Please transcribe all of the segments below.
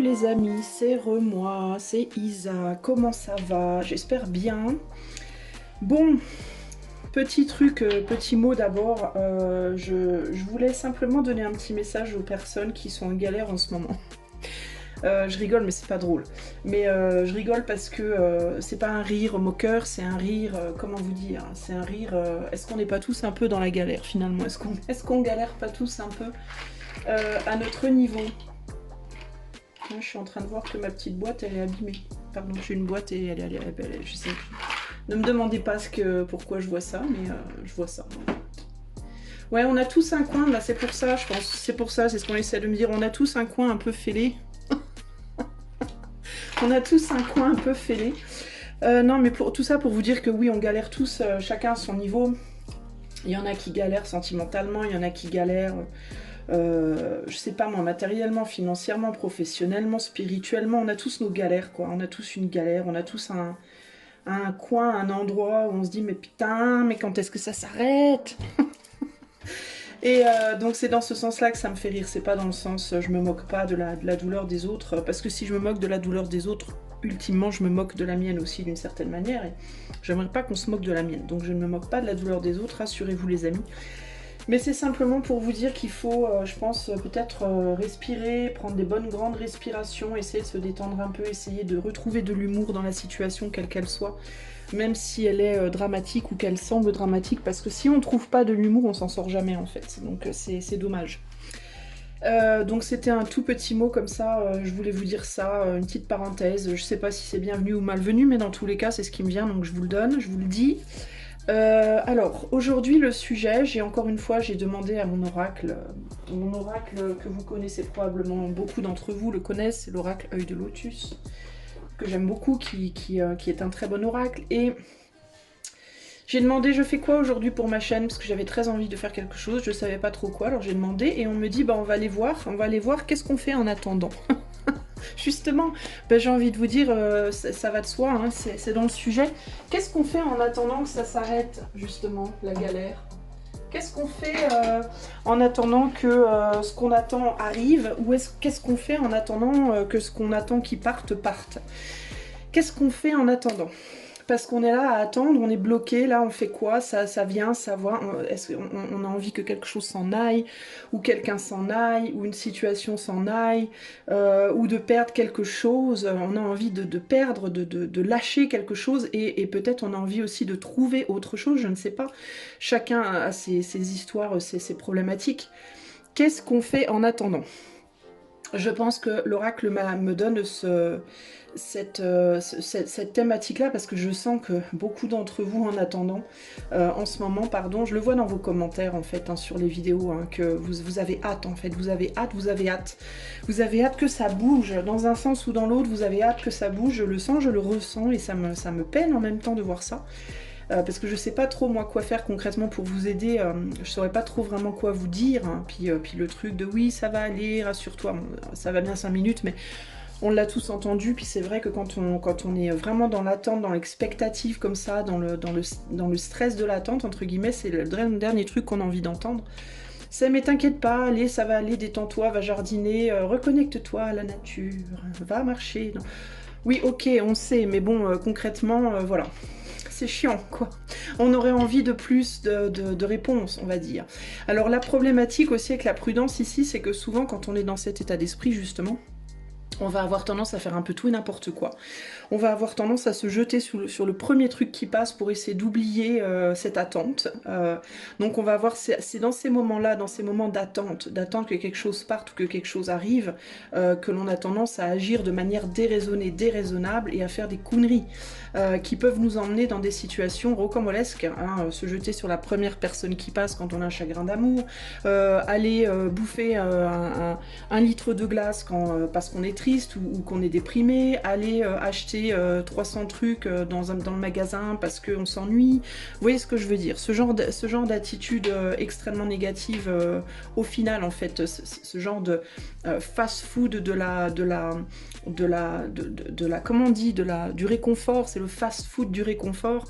les amis, c'est Remoi, c'est Isa, comment ça va? J'espère bien. Bon, petit truc, petit mot d'abord, je voulais simplement donner un petit message aux personnes qui sont en galère en ce moment. Je rigole mais c'est pas drôle. Mais je rigole parce que c'est pas un rire moqueur, c'est un rire, comment vous dire, c'est un rire, est-ce qu'on n'est pas tous un peu dans la galère finalement? Est-ce qu'on galère pas tous un peu à notre niveau? Je suis en train de voir que ma petite boîte elle est abîmée. Pardon, j'ai une boîte et elle est je sais plus. Ne me demandez pas pourquoi je vois ça, mais je vois ça. Ouais, on a tous un coin, là c'est pour ça, je pense. C'est pour ça, c'est ce qu'on essaie de me dire. On a tous un coin un peu fêlé. On a tous un coin un peu fêlé. Non, mais pour tout ça, pour vous dire que oui, on galère tous, chacun à son niveau. Il y en a qui galèrent sentimentalement, il y en a qui galèrent... je sais pas moi, matériellement, financièrement, professionnellement, spirituellement, on a tous nos galères quoi, on a tous une galère, on a tous un coin, un endroit où on se dit mais putain, mais quand est-ce que ça s'arrête? Et donc c'est dans ce sens-là que ça me fait rire, c'est pas dans le sens je me moque pas de la douleur des autres, parce que si je me moque de la douleur des autres, ultimement je me moque de la mienne aussi d'une certaine manière, et j'aimerais pas qu'on se moque de la mienne, donc je ne me moque pas de la douleur des autres, rassurez-vous les amis. Mais c'est simplement pour vous dire qu'il faut, je pense, peut-être respirer, prendre des bonnes grandes respirations, essayer de se détendre un peu, essayer de retrouver de l'humour dans la situation, quelle qu'elle soit, même si elle est dramatique ou qu'elle semble dramatique, parce que si on ne trouve pas de l'humour, on s'en sort jamais en fait, donc c'est dommage. Donc c'était un tout petit mot comme ça, je voulais vous dire ça, une petite parenthèse, je sais pas si c'est bienvenu ou malvenu, mais dans tous les cas c'est ce qui me vient, donc je vous le donne, je vous le dis. Alors, aujourd'hui le sujet, encore une fois, j'ai demandé à mon oracle que vous connaissez probablement, beaucoup d'entre vous le connaissent, c'est l'oracle Œil de Lotus, que j'aime beaucoup, qui est un très bon oracle, et j'ai demandé je fais quoi aujourd'hui pour ma chaîne, parce que j'avais très envie de faire quelque chose, je savais pas trop quoi, alors j'ai demandé, et on me dit bah on va aller voir qu'est-ce qu'on fait en attendant. Justement, ben, j'ai envie de vous dire, ça va de soi, hein, c'est dans le sujet. Qu'est-ce qu'on fait en attendant que ça s'arrête, justement, la galère? Qu'est-ce qu'on fait en attendant que ce qu'on attend arrive? Ou qu'est-ce qu'on fait en attendant que ce qu'on attend qui parte? Qu'est-ce qu'on fait en attendant? Parce qu'on est là à attendre, on est bloqué, là on fait quoi? Ça vient, ça va, est-ce qu'on a envie que quelque chose s'en aille, ou quelqu'un s'en aille, ou une situation s'en aille, ou de perdre quelque chose, on a envie de perdre, de lâcher quelque chose, et peut-être on a envie aussi de trouver autre chose, je ne sais pas. Chacun a ses histoires, ses problématiques. Qu'est-ce qu'on fait en attendant? Je pense que l'oracle me donne cette thématique-là, parce que je sens que beaucoup d'entre vous en attendant, en ce moment, pardon, je le vois dans vos commentaires en fait, hein, sur les vidéos, hein, que vous avez hâte en fait, vous avez hâte que ça bouge, dans un sens ou dans l'autre, vous avez hâte que ça bouge, je le sens, je le ressens, et ça me peine en même temps de voir ça. Parce que je sais pas trop moi quoi faire concrètement pour vous aider, je saurais pas trop vraiment quoi vous dire, hein. Puis le truc de oui ça va aller, rassure-toi, bon, ça va bien 5 minutes, mais on l'a tous entendu, puis c'est vrai que quand on est vraiment dans l'attente, dans l'expectative comme ça, dans le stress de l'attente, entre guillemets, c'est le dernier truc qu'on a envie d'entendre. C'est mais t'inquiète pas, allez, ça va aller, détends-toi, va jardiner, reconnecte-toi à la nature, va marcher. Non. Oui ok, on sait, mais bon, concrètement, voilà. C'est chiant, quoi. On aurait envie de plus de réponses, on va dire. Alors la problématique aussi avec la prudence ici, c'est que souvent quand on est dans cet état d'esprit, justement, on va avoir tendance à faire un peu tout et n'importe quoi. On va avoir tendance à se jeter sur le premier truc qui passe pour essayer d'oublier cette attente. Donc on va avoir, c'est dans ces moments-là, dans ces moments d'attente que quelque chose parte ou que quelque chose arrive, que l'on a tendance à agir de manière déraisonnée, déraisonnable, et à faire des conneries qui peuvent nous emmener dans des situations rocambolesques, hein, se jeter sur la première personne qui passe quand on a un chagrin d'amour, aller bouffer un litre de glace parce qu'on est triste ou qu'on est déprimé, aller acheter 300 trucs dans le magasin parce qu'on s'ennuie. Vous voyez ce que je veux dire? Ce genre d'attitude extrêmement négative, au final, en fait, ce genre de fast-food comment on dit, du réconfort, c'est le fast-food du réconfort.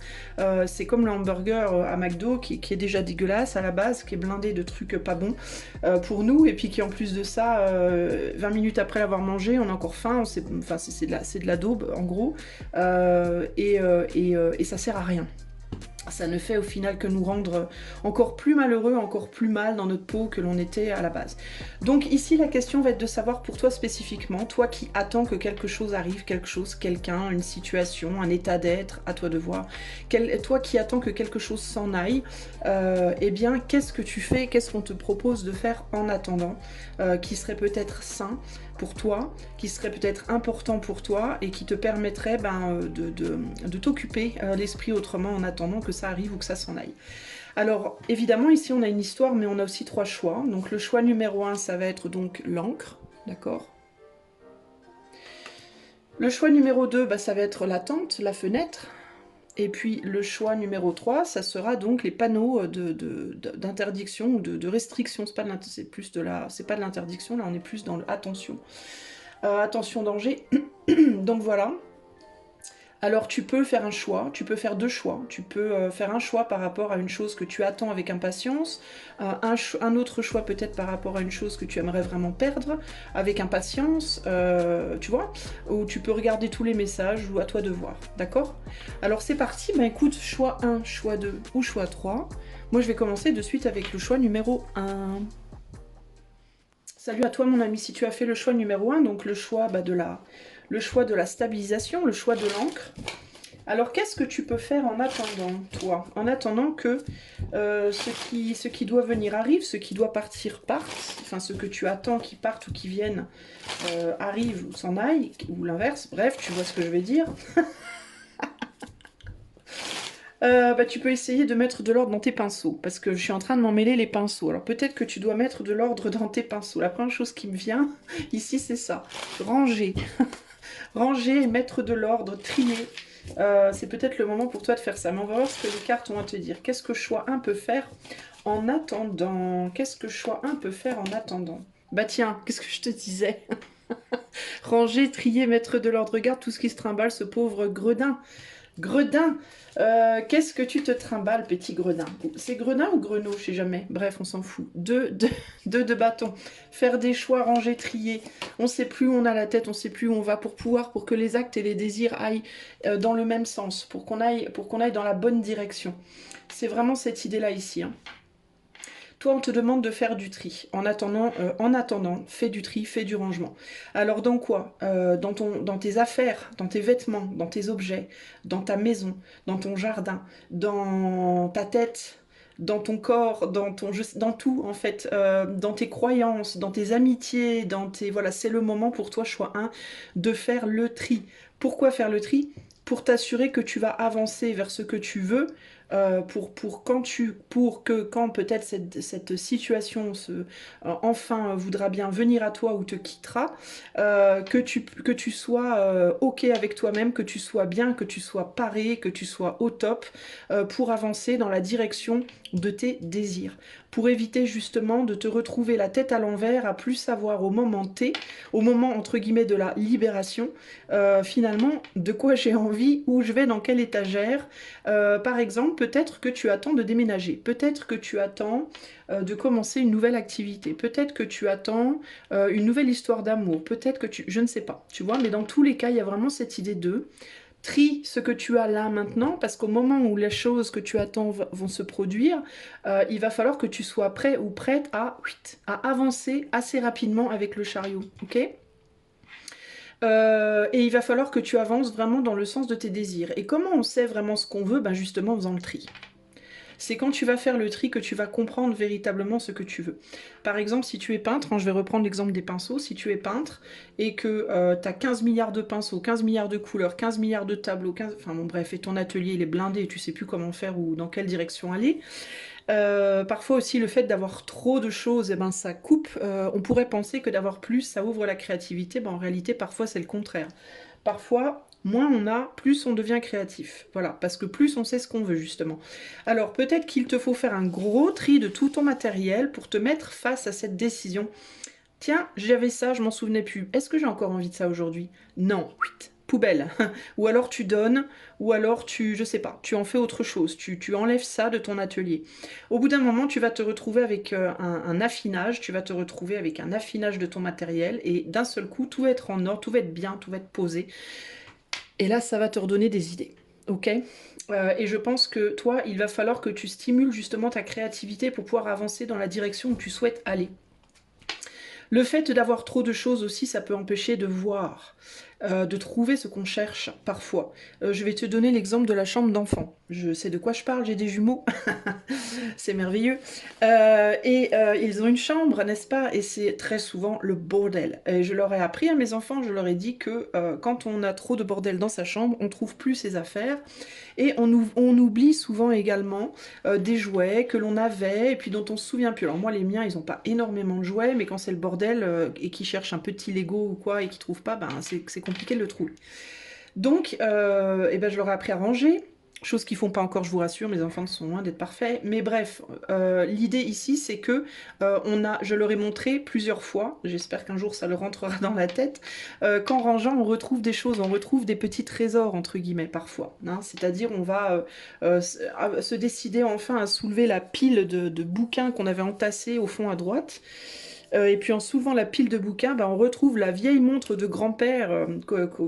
C'est comme le hamburger à McDo qui est déjà dégueulasse à la base, qui est blindé de trucs pas bons pour nous, et puis qui en plus de ça, 20 minutes après l'avoir mangé, on a encore faim, enfin, c'est de la daube en gros, et ça sert à rien. Ça ne fait au final que nous rendre encore plus malheureux, encore plus mal dans notre peau que l'on était à la base. Donc ici, la question va être de savoir pour toi spécifiquement, toi qui attends que quelque chose arrive, quelque chose, quelqu'un, une situation, un état d'être, à toi de voir, toi qui attends que quelque chose s'en aille, eh bien, qu'est-ce que tu fais, qu'est-ce qu'on te propose de faire en attendant, qui serait peut-être sain pour toi, qui serait peut-être important pour toi et qui te permettrait de t'occuper l'esprit autrement en attendant que ça arrive ou que ça s'en aille. Alors évidemment ici on a une histoire mais on a aussi 3 choix. Donc le choix numéro 1 ça va être donc l'encre, d'accord. Le choix numéro 2 ça va être la tente, la fenêtre. Et puis le choix numéro 3, ça sera donc les panneaux d'interdiction ou de restriction. C'est plus de la, c'est pas de l'interdiction, là on est plus dans le attention. Attention danger. Donc voilà. Alors tu peux faire un choix, tu peux faire 2 choix. Tu peux faire un choix par rapport à une chose que tu attends avec impatience, un autre choix peut-être par rapport à une chose que tu aimerais vraiment perdre avec impatience, tu vois, ou tu peux regarder tous les messages, ou à toi de voir, d'accord? Alors c'est parti, écoute, choix 1, choix 2 ou choix 3. Moi je vais commencer de suite avec le choix numéro 1. Salut à toi mon ami, si tu as fait le choix numéro 1, donc le choix le choix de la stabilisation, le choix de l'encre. Alors qu'est-ce que tu peux faire en attendant, toi? En attendant que ce qui doit venir arrive, ce qui doit partir parte, enfin ce que tu attends qui parte ou qui vienne arrive ou s'en aille, ou l'inverse, bref, tu vois ce que je vais dire. Tu peux essayer de mettre de l'ordre dans tes pinceaux, parce que je suis en train de m'emmêler les pinceaux. Alors peut-être que tu dois mettre de l'ordre dans tes pinceaux. La première chose qui me vient ici, c'est ça. Ranger. Ranger et mettre de l'ordre, trier. C'est peut-être le moment pour toi de faire ça. Mais on va voir ce que les cartes ont à te dire. Qu'est-ce que choix 1 peut faire en attendant? Qu'est-ce que choix 1 peut faire en attendant? Bah tiens, qu'est-ce que je te disais? Ranger, trier, mettre de l'ordre. Regarde tout ce qui se trimballe, ce pauvre gredin. Gredin, qu'est-ce que tu te trimbales, petit gredin? C'est gredin ou grenaud? Je sais jamais. Bref, on s'en fout. Deux de bâton. Faire des choix, ranger, trier. On sait plus où on a la tête, on sait plus où on va pour que les actes et les désirs aillent dans le même sens, pour qu'on aille dans la bonne direction. C'est vraiment cette idée-là ici, hein. Toi, on te demande de faire du tri. En attendant, fais du tri, fais du rangement. Alors, dans quoi? Dans tes affaires, dans tes vêtements, dans tes objets, dans ta maison, dans ton jardin, dans ta tête, dans ton corps, dans tout, en fait. Dans tes croyances, dans tes amitiés, Voilà, c'est le moment pour toi, choix 1, de faire le tri. Pourquoi faire le tri? Pour t'assurer que tu vas avancer vers ce que tu veux, pour que quand peut-être cette situation enfin voudra bien venir à toi ou te quittera, que tu sois ok avec toi-même, que tu sois bien, que tu sois paré, que tu sois au top, pour avancer dans la direction de tes désirs, pour éviter justement de te retrouver la tête à l'envers, à plus savoir au moment T, au moment entre guillemets de la libération, finalement de quoi j'ai envie, où je vais, dans quelle étagère. Par exemple, peut-être que tu attends de déménager, peut-être que tu attends de commencer une nouvelle activité, peut-être que tu attends une nouvelle histoire d'amour, peut-être que je ne sais pas, tu vois, mais dans tous les cas, il y a vraiment cette idée de trie ce que tu as là maintenant, parce qu'au moment où les choses que tu attends vont se produire, il va falloir que tu sois prêt ou prête à avancer assez rapidement avec le chariot, ok? Et il va falloir que tu avances vraiment dans le sens de tes désirs. Et comment on sait vraiment ce qu'on veut? Justement en faisant le tri. C'est quand tu vas faire le tri que tu vas comprendre véritablement ce que tu veux. Par exemple, si tu es peintre, je vais reprendre l'exemple des pinceaux, si tu es peintre et que tu as 15 milliards de pinceaux, 15 milliards de couleurs, 15 milliards de tableaux, enfin bon bref, et ton atelier il est blindé et tu sais plus comment faire ou dans quelle direction aller, parfois aussi le fait d'avoir trop de choses, ça coupe. On pourrait penser que d'avoir plus, ça ouvre la créativité. En réalité, parfois c'est le contraire. Parfois, moins on a, plus on devient créatif. Voilà, parce que plus on sait ce qu'on veut, justement. Alors, peut-être qu'il te faut faire un gros tri de tout ton matériel pour te mettre face à cette décision. Tiens, j'avais ça, je m'en souvenais plus. Est-ce que j'ai encore envie de ça aujourd'hui? Non. poubelle, ou alors tu donnes, ou alors tu, je sais pas, tu en fais autre chose, tu enlèves ça de ton atelier. Au bout d'un moment, tu vas te retrouver avec un affinage, tu vas te retrouver avec un affinage de ton matériel, et d'un seul coup, tout va être en ordre, tout va être bien, tout va être posé, et là, ça va te redonner des idées, ok? Et je pense que toi, il va falloir que tu stimules justement ta créativité pour pouvoir avancer dans la direction où tu souhaites aller. Le fait d'avoir trop de choses aussi, ça peut empêcher de voir, de trouver ce qu'on cherche parfois. Je vais te donner l'exemple de la chambre d'enfant. Je sais de quoi je parle, j'ai des jumeaux. C'est merveilleux. Ils ont une chambre, n'est-ce pas? Et c'est très souvent le bordel. Et je leur ai appris à mes enfants, je leur ai dit que quand on a trop de bordel dans sa chambre, on trouve plus ses affaires. Et on oublie souvent également des jouets que l'on avait et puis dont on se souvient plus. Alors moi, les miens, ils n'ont pas énormément de jouets, mais quand c'est le bordel et qu'ils cherchent un petit Lego ou quoi et qu'ils trouvent pas, ben c'est compliqué de le trouver. Donc, eh ben, je leur ai appris à ranger. Chose qu'ils font pas encore, je vous rassure, mes enfants sont loin d'être parfaits. Mais bref, l'idée ici, c'est que je leur ai montré plusieurs fois, j'espère qu'un jour ça leur rentrera dans la tête, qu'en rangeant, on retrouve des choses, on retrouve des petits trésors, entre guillemets, parfois. Hein. C'est-à-dire, on va se décider enfin à soulever la pile de bouquins qu'on avait entassés au fond à droite. Et puis en soulevant la pile de bouquins, bah, on retrouve la vieille montre de grand-père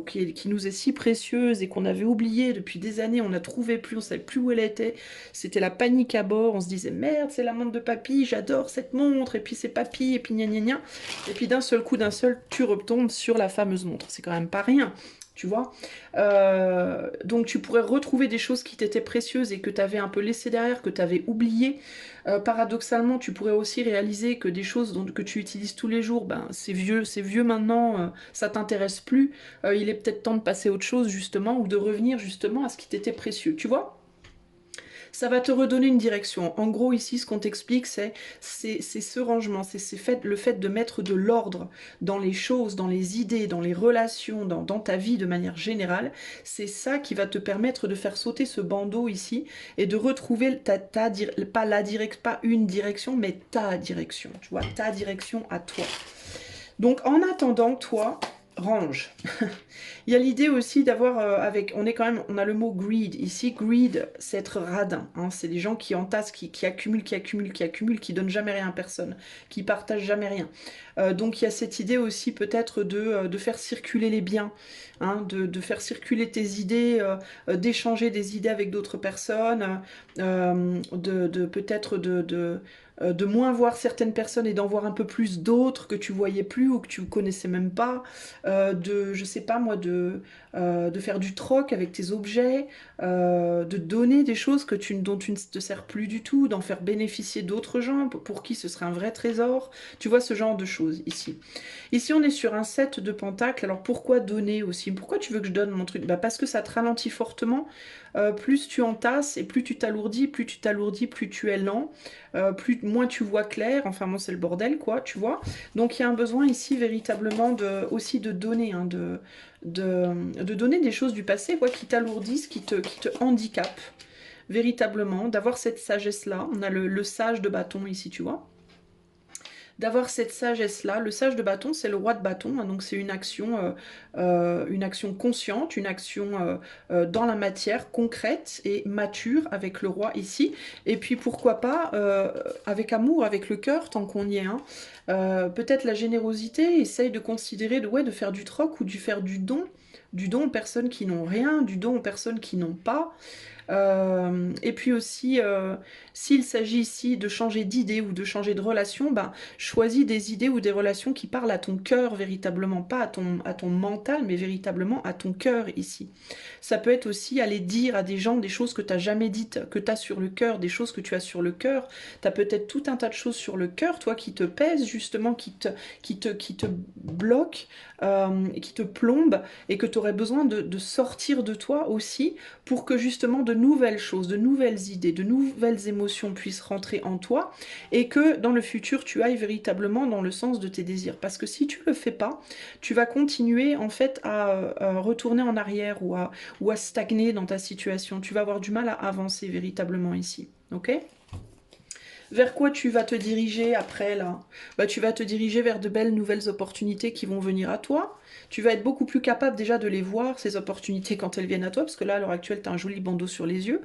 qui nous est si précieuse et qu'on avait oubliée depuis des années, on n'a trouvé plus, on ne savait plus où elle était. C'était la panique à bord, on se disait merde, c'est la montre de papy, j'adore cette montre, et puis c'est papy, et puis gna gna gna. Et puis d'un seul coup, tu retombes sur la fameuse montre. C'est quand même pas rien. Tu vois, donc tu pourrais retrouver des choses qui t'étaient précieuses et que tu avais un peu laissé derrière, que tu avais oublié. Paradoxalement, tu pourrais aussi réaliser que des choses que tu utilises tous les jours, ben, c'est vieux maintenant, ça t'intéresse plus. Il est peut-être temps de passer à autre chose justement, ou de revenir justement à ce qui t'était précieux. Tu vois? Ça va te redonner une direction. En gros, ici, ce qu'on t'explique, c'est ce rangement, le fait de mettre de l'ordre dans les choses, dans les idées, dans les relations, dans ta vie de manière générale. C'est ça qui va te permettre de faire sauter ce bandeau ici et de retrouver pas une direction, mais ta direction. Tu vois, ta direction à toi. Donc, en attendant, toi, range. Il y a l'idée aussi d'avoir on a le mot greed. Ici, greed, c'est être radin. Hein. C'est des gens qui entassent, qui accumulent, qui donnent jamais rien à personne, qui partagent jamais rien. Donc il y a cette idée aussi peut-être de faire circuler les biens, hein, de faire circuler tes idées, d'échanger des idées avec d'autres personnes, peut-être de moins voir certaines personnes et d'en voir un peu plus d'autres que tu voyais plus ou que tu connaissais même pas, je sais pas moi, de faire du troc avec tes objets, de donner des choses dont tu ne te sers plus du tout, d'en faire bénéficier d'autres gens pour qui ce serait un vrai trésor. Tu vois ce genre de choses ici. Ici on est sur un 7 de pentacles, alors pourquoi donner aussi? Pourquoi tu veux que je donne mon truc? Bah parce que ça te ralentit fortement, plus tu entasses et plus tu t'alourdis, plus tu es lent, moins tu vois clair, enfin bon c'est le bordel quoi, tu vois. Donc il y a un besoin ici véritablement aussi de donner, hein, de donner des choses du passé quoi, qui t'alourdissent, qui te handicapent, véritablement, d'avoir cette sagesse-là. On a le sage de bâton ici, tu vois. D'avoir cette sagesse-là. Le sage de bâton, c'est le roi de bâton, hein, donc c'est une action consciente, une action dans la matière, concrète et mature avec le roi ici. Et puis pourquoi pas, avec amour, avec le cœur, tant qu'on y est. Hein. Peut-être la générosité, essaye de considérer de faire du troc ou de faire du don aux personnes qui n'ont rien, du don aux personnes qui n'ont pas. Et puis aussi, s'il s'agit ici de changer d'idée ou de changer de relation, ben, choisis des idées ou des relations qui parlent à ton cœur véritablement, pas à ton mental, mais véritablement à ton cœur ici. Ça peut être aussi aller dire à des gens des choses que tu n'as jamais dites, que tu as sur le cœur, des choses que tu as sur le cœur. Tu as peut-être tout un tas de choses sur le cœur, toi, qui te pèsent justement, qui te bloquent, qui te plombent, et que tu aurais besoin de sortir de toi aussi, pour que justement de nouvelles choses, de nouvelles idées, de nouvelles émotions puissent rentrer en toi, et que dans le futur tu ailles véritablement dans le sens de tes désirs. Parce que si tu le fais pas, tu vas continuer en fait à retourner en arrière ou à stagner dans ta situation. Tu vas avoir du mal à avancer véritablement ici. Ok ? Vers quoi tu vas te diriger après, là? Bah, tu vas te diriger vers de belles nouvelles opportunités qui vont venir à toi. Tu vas être beaucoup plus capable déjà de les voir, ces opportunités, quand elles viennent à toi, parce que là, à l'heure actuelle, tu as un joli bandeau sur les yeux.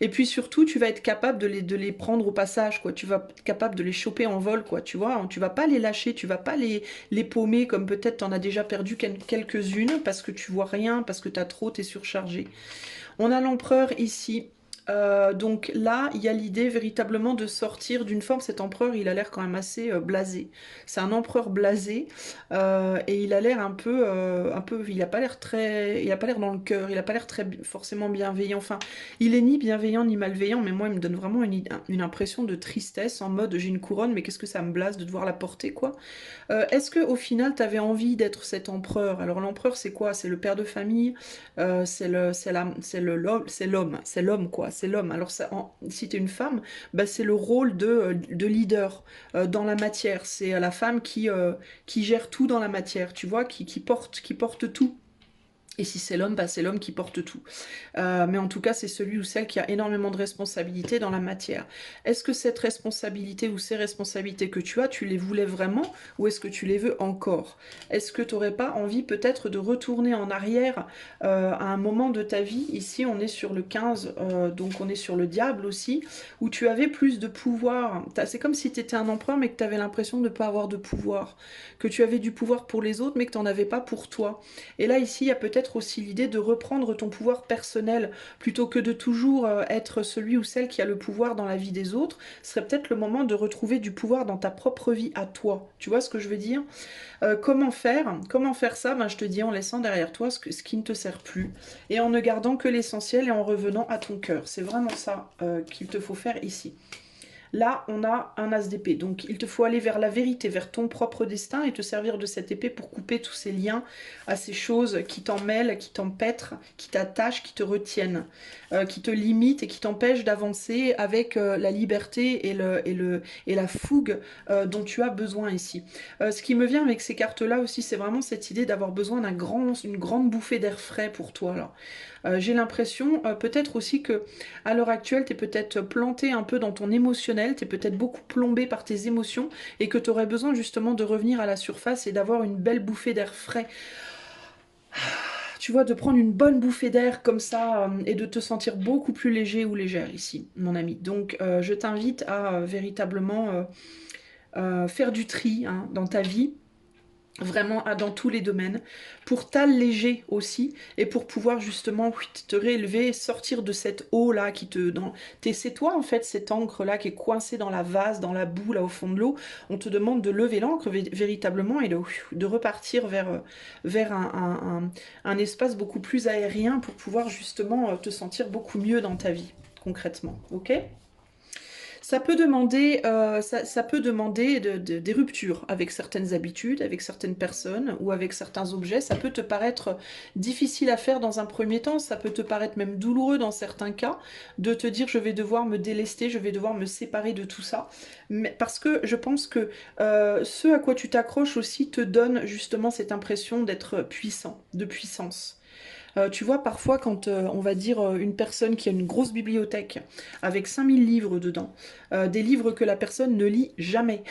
Et puis surtout, tu vas être capable de les prendre au passage, quoi. Tu vas être capable de les choper en vol, quoi. Tu vois, tu vas pas les lâcher, tu vas pas les paumer, comme peut-être tu en as déjà perdu quelques-unes, parce que tu vois rien, parce que tu as trop, t'es surchargé. On a l'empereur ici. Donc là, il y a l'idée véritablement de sortir d'une forme. Cet empereur, il a l'air quand même assez blasé. C'est un empereur blasé et il a l'air il a pas l'air très, il a pas l'air dans le cœur. Il a pas l'air très forcément bienveillant. Enfin, il est ni bienveillant ni malveillant, mais moi, il me donne vraiment une impression de tristesse en mode j'ai une couronne, mais qu'est-ce que ça me blase de devoir la porter, quoi. Est-ce que au final, tu avais envie d'être cet empereur? Alors l'empereur, c'est quoi? C'est le père de famille, c'est l'homme, quoi. C'est l'homme. Alors ça, si tu es une femme, bah, c'est le rôle de leader dans la matière. C'est la femme qui gère tout dans la matière, tu vois, qui porte tout. Et si c'est l'homme, bah, c'est l'homme qui porte tout. Mais en tout cas, c'est celui ou celle qui a énormément de responsabilités dans la matière. Est-ce que cette responsabilité ou ces responsabilités que tu les voulais vraiment ou est-ce que tu les veux encore? Est-ce que tu n'aurais pas envie peut-être de retourner en arrière à un moment de ta vie? Ici, on est sur le 15, donc on est sur le diable aussi, où tu avais plus de pouvoir. C'est comme si tu étais un empereur, mais que tu avais l'impression de ne pas avoir de pouvoir. Que tu avais du pouvoir pour les autres, mais que tu n'en avais pas pour toi. Et là, ici, il y a peut-être aussi l'idée de reprendre ton pouvoir personnel plutôt que de toujours être celui ou celle qui a le pouvoir dans la vie des autres. Ce serait peut-être le moment de retrouver du pouvoir dans ta propre vie à toi. Tu vois ce que je veux dire? Comment faire? Comment faire ça? Ben, je te dis en laissant derrière toi ce qui ne te sert plus et en ne gardant que l'essentiel et en revenant à ton cœur. C'est vraiment ça qu'il te faut faire ici. Là, on a un as d'épée. Donc, il te faut aller vers la vérité, vers ton propre destin et te servir de cette épée pour couper tous ces liens à ces choses qui t'en mêlent, qui t'empêtrent, qui t'attachent, qui te retiennent, qui te limitent et qui t'empêchent d'avancer avec la liberté et la fougue dont tu as besoin ici. Ce qui me vient avec ces cartes-là aussi, c'est vraiment cette idée d'avoir besoin une grande bouffée d'air frais pour toi, là. J'ai l'impression peut-être aussi que à l'heure actuelle, tu es peut-être planté un peu dans ton émotionnel, tu es peut-être beaucoup plombé par tes émotions et que tu aurais besoin justement de revenir à la surface et d'avoir une belle bouffée d'air frais. Tu vois, de prendre une bonne bouffée d'air comme ça et de te sentir beaucoup plus léger ou légère ici, mon ami. Donc, je t'invite à véritablement faire du tri hein, dans ta vie vraiment dans tous les domaines, pour t'alléger aussi, et pour pouvoir justement te réélever, sortir de cette eau là qui te... C'est toi en fait, cette encre là qui est coincée dans la vase, dans la boue là au fond de l'eau. On te demande de lever l'encre véritablement et de repartir vers un espace beaucoup plus aérien pour pouvoir justement te sentir beaucoup mieux dans ta vie, concrètement, ok? Ça peut demander des ruptures avec certaines habitudes, avec certaines personnes ou avec certains objets. Ça peut te paraître difficile à faire dans un premier temps, ça peut te paraître même douloureux dans certains cas, de te dire je vais devoir me délester, je vais devoir me séparer de tout ça. Mais, parce que je pense que ce à quoi tu t'accroches aussi te donne justement cette impression d'être puissant, de puissance. Tu vois, parfois, quand on va dire une personne qui a une grosse bibliothèque avec 5000 livres dedans, des livres que la personne ne lit jamais.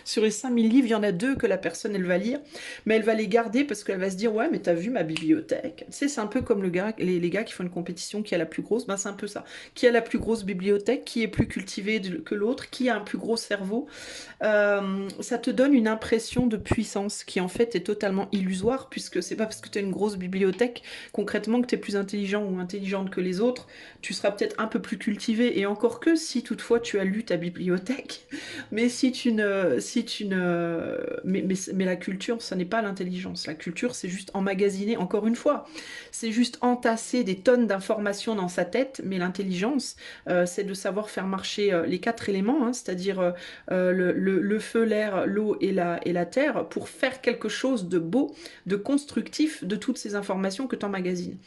Sur les 5000 livres, il y en a 2 que la personne, elle va lire, mais elle va les garder parce qu'elle va se dire, ouais, mais t'as vu ma bibliothèque? Tu sais, c'est un peu comme les gars qui font une compétition qui a la plus grosse, ben c'est un peu ça. Qui a la plus grosse bibliothèque, qui est plus cultivé que l'autre, qui a un plus gros cerveau. Ça te donne une impression de puissance qui en fait est totalement illusoire puisque c'est pas parce que tu as une grosse bibliothèque concrètement que tu es plus intelligent ou intelligente que les autres. Tu seras peut-être un peu plus cultivé et encore que si toutefois tu as lu ta bibliothèque. Mais mais la culture, ça n'est pas l'intelligence. La culture, c'est juste emmagasiner, encore une fois, c'est juste entasser des tonnes d'informations dans sa tête, mais l'intelligence, c'est de savoir faire marcher les 4 éléments, hein, c'est-à-dire le feu, l'air, l'eau et la terre, pour faire quelque chose de beau, de constructif de toutes ces informations que tu emmagasines.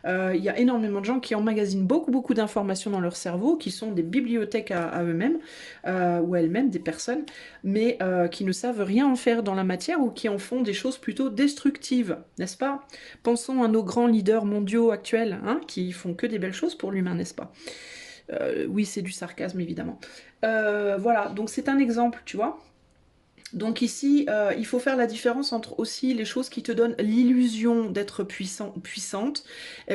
Il y a énormément de gens qui emmagasinent beaucoup d'informations dans leur cerveau, qui sont des bibliothèques à eux-mêmes, ou à elles-mêmes, des personnes, mais qui ne savent rien en faire dans la matière ou qui en font des choses plutôt destructives, n'est-ce pas? Pensons à nos grands leaders mondiaux actuels, hein, qui font que des belles choses pour l'humain, n'est-ce pas? Oui, c'est du sarcasme, évidemment. Voilà, donc c'est un exemple, tu vois. Donc ici, il faut faire la différence entre aussi les choses qui te donnent l'illusion d'être puissante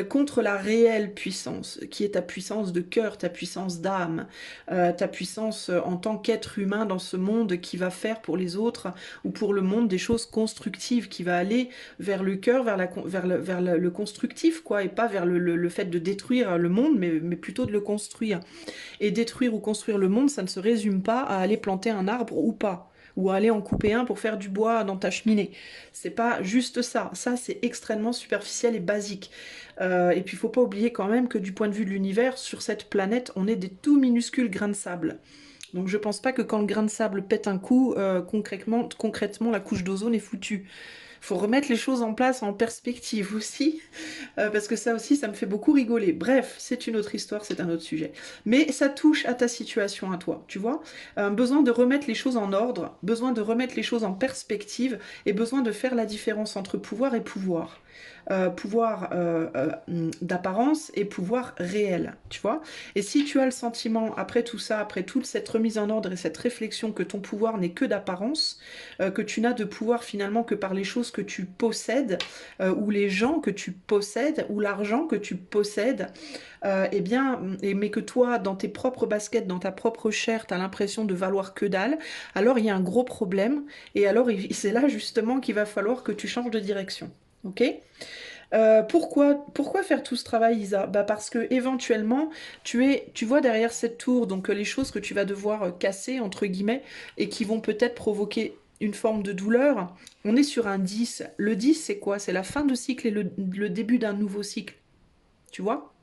contre la réelle puissance, qui est ta puissance de cœur, ta puissance d'âme, ta puissance en tant qu'être humain dans ce monde qui va faire pour les autres ou pour le monde des choses constructives, qui va aller vers le cœur, vers le constructif, quoi, et pas vers le fait de détruire le monde, mais plutôt de le construire. Et détruire ou construire le monde, ça ne se résume pas à aller planter un arbre ou pas, ou à aller en couper un pour faire du bois dans ta cheminée. C'est pas juste ça. Ça, c'est extrêmement superficiel et basique. Et puis, il faut pas oublier quand même que du point de vue de l'univers, sur cette planète, on est des tout minuscules grains de sable. Donc je pense pas que quand le grain de sable pète un coup, concrètement, la couche d'ozone est foutue. Faut remettre les choses en place, en perspective aussi, parce que ça aussi, ça me fait beaucoup rigoler. Bref, c'est une autre histoire, c'est un autre sujet. Mais ça touche à ta situation, à toi, tu vois. Besoin de remettre les choses en ordre, besoin de remettre les choses en perspective, et besoin de faire la différence entre pouvoir et pouvoir. Pouvoir d'apparence et pouvoir réel, tu vois. Et si tu as le sentiment, après tout ça, après toute cette remise en ordre et cette réflexion, que ton pouvoir n'est que d'apparence, que tu n'as de pouvoir finalement que par les choses que tu possèdes, ou les gens que tu possèdes, ou l'argent que tu possèdes, eh bien, mais que toi, dans tes propres baskets, dans ta propre chair, tu as l'impression de valoir que dalle, alors il y a un gros problème, et alors c'est là justement qu'il va falloir que tu changes de direction. Ok? Pourquoi faire tout ce travail, Isa? Bah parce que éventuellement, tu vois derrière cette tour, donc les choses que tu vas devoir casser, entre guillemets, et qui vont peut-être provoquer une forme de douleur. On est sur un 10. Le 10, c'est quoi? C'est la fin de cycle et le début d'un nouveau cycle. Tu vois?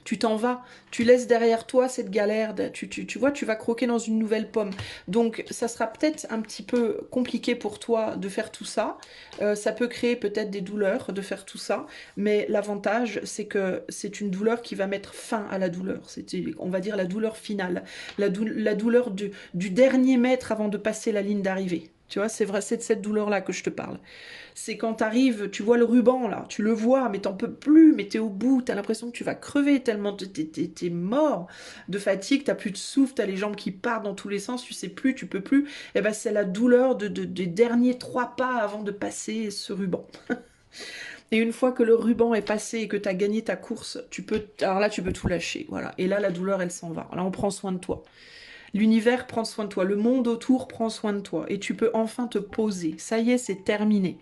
Tu t'en vas, tu laisses derrière toi cette galère, tu vois, tu vas croquer dans une nouvelle pomme. Donc ça sera peut-être un petit peu compliqué pour toi de faire tout ça, ça peut créer peut-être des douleurs de faire tout ça, mais l'avantage c'est que c'est une douleur qui va mettre fin à la douleur, on va dire la douleur finale, la douleur du dernier mètre avant de passer la ligne d'arrivée. Tu vois, c'est vrai, c'est de cette douleur-là que je te parle. C'est quand t'arrives, tu vois le ruban là, tu le vois, mais t'en peux plus, mais t'es au bout, t'as l'impression que tu vas crever tellement t'es mort de fatigue, t'as plus de souffle, t'as les jambes qui partent dans tous les sens, tu sais plus, tu peux plus. Et ben c'est la douleur des derniers 3 pas avant de passer ce ruban. Et une fois que le ruban est passé et que tu as gagné ta course, alors là tu peux tout lâcher, voilà. Et là la douleur elle s'en va. Là on prend soin de toi. L'univers prend soin de toi, le monde autour prend soin de toi, et tu peux enfin te poser. Ça y est, c'est terminé.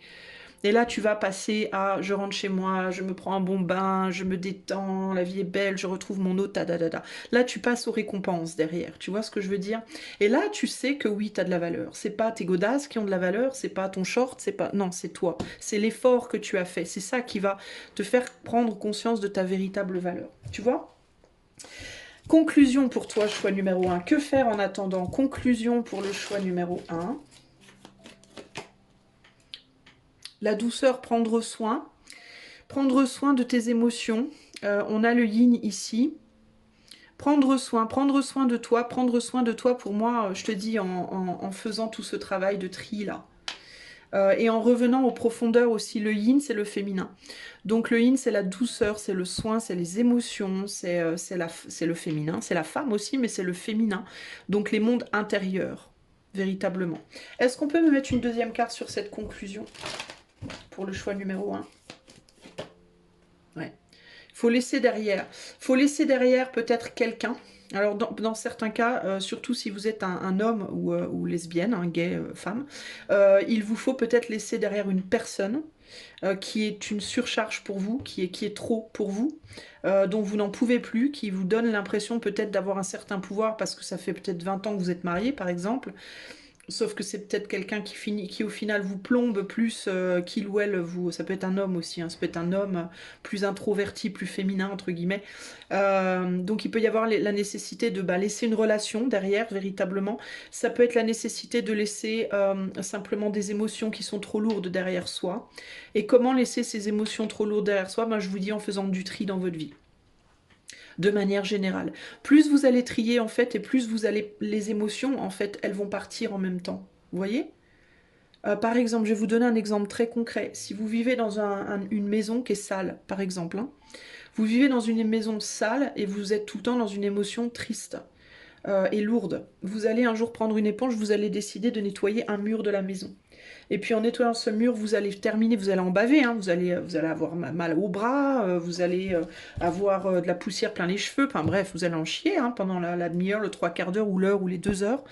Et là, tu vas passer à je rentre chez moi, je me prends un bon bain, je me détends, la vie est belle, je retrouve mon eau, ta da da da. Là, tu passes aux récompenses derrière. Tu vois ce que je veux dire? Et là, tu sais que oui, tu as de la valeur. C'est pas tes godasses qui ont de la valeur, c'est pas ton short, c'est pas. Non, c'est toi. C'est l'effort que tu as fait. C'est ça qui va te faire prendre conscience de ta véritable valeur. Tu vois? Conclusion pour toi, choix numéro 1. Que faire en attendant? Conclusion pour le choix numéro 1. La douceur, prendre soin. Prendre soin de tes émotions. On a le yin ici. Prendre soin de toi. Prendre soin de toi pour moi, je te dis, en faisant tout ce travail de tri là. Et en revenant aux profondeurs aussi, le yin, c'est le féminin. Donc le yin, c'est la douceur, c'est le soin, c'est les émotions, c'est le féminin. C'est la femme aussi, mais c'est le féminin. Donc les mondes intérieurs, véritablement. Est-ce qu'on peut me mettre une deuxième carte sur cette conclusion pour le choix numéro 1? Ouais. Faut laisser derrière peut-être quelqu'un. Alors dans certains cas, surtout si vous êtes un homme ou lesbienne, un gay, femme, il vous faut peut-être laisser derrière une personne qui est une surcharge pour vous, qui est trop pour vous, dont vous n'en pouvez plus, qui vous donne l'impression peut-être d'avoir un certain pouvoir parce que ça fait peut-être 20 ans que vous êtes mariés par exemple. Sauf que c'est peut-être quelqu'un qui au final vous plombe plus qu'il ou elle vous. Ça peut être un homme aussi, hein, ça peut être un homme plus introverti, plus féminin entre guillemets. Donc il peut y avoir la nécessité de laisser une relation derrière véritablement. Ça peut être la nécessité de laisser simplement des émotions qui sont trop lourdes derrière soi. Et comment laisser ces émotions trop lourdes derrière soi? Je vous dis en faisant du tri dans votre vie. De manière générale. Plus vous allez trier en fait et plus vous allez les émotions en fait elles vont partir en même temps. Vous voyez? Par exemple, je vais vous donner un exemple très concret. Si vous vivez dans une maison qui est sale, par exemple, hein, Vous vivez dans une maison sale et vous êtes tout le temps dans une émotion triste et lourde. Vous allez un jour prendre une éponge, vous allez décider de nettoyer un mur de la maison. Et puis en nettoyant ce mur, vous allez terminer, vous allez en baver, hein, vous allez avoir mal au bras, vous allez avoir de la poussière plein les cheveux, enfin bref, vous allez en chier hein, pendant la demi-heure, le 3/4 d'heure ou l'heure ou les 2 heures.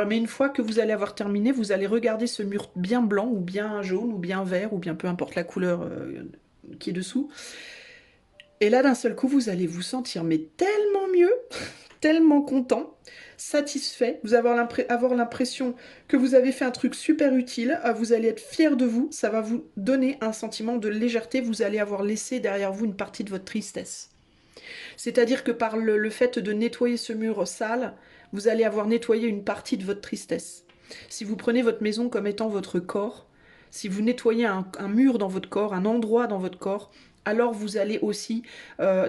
Mais une fois que vous allez avoir terminé, vous allez regarder ce mur bien blanc ou bien jaune ou bien vert ou bien peu importe la couleur qui est dessous. Et là d'un seul coup, vous allez vous sentir mais tellement mieux, tellement content, satisfait, vous allez avoir l'impression que vous avez fait un truc super utile, vous allez être fier de vous, ça va vous donner un sentiment de légèreté, vous allez avoir laissé derrière vous une partie de votre tristesse. C'est-à-dire que par le fait de nettoyer ce mur sale, vous allez avoir nettoyé une partie de votre tristesse. Si vous prenez votre maison comme étant votre corps, si vous nettoyez un mur dans votre corps, un endroit dans votre corps, alors vous allez aussi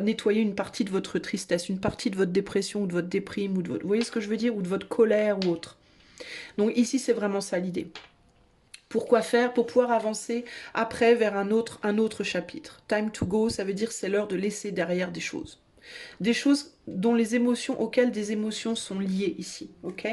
nettoyer une partie de votre tristesse, une partie de votre dépression ou de votre déprime, ou de votre, vous voyez ce que je veux dire, ou de votre colère ou autre. Donc ici c'est vraiment ça l'idée. Pourquoi faire? Pour pouvoir avancer après vers un autre chapitre. Time to go, ça veut dire c'est l'heure de laisser derrière des choses. Des choses dont les émotions, auxquelles des émotions sont liées ici, ok?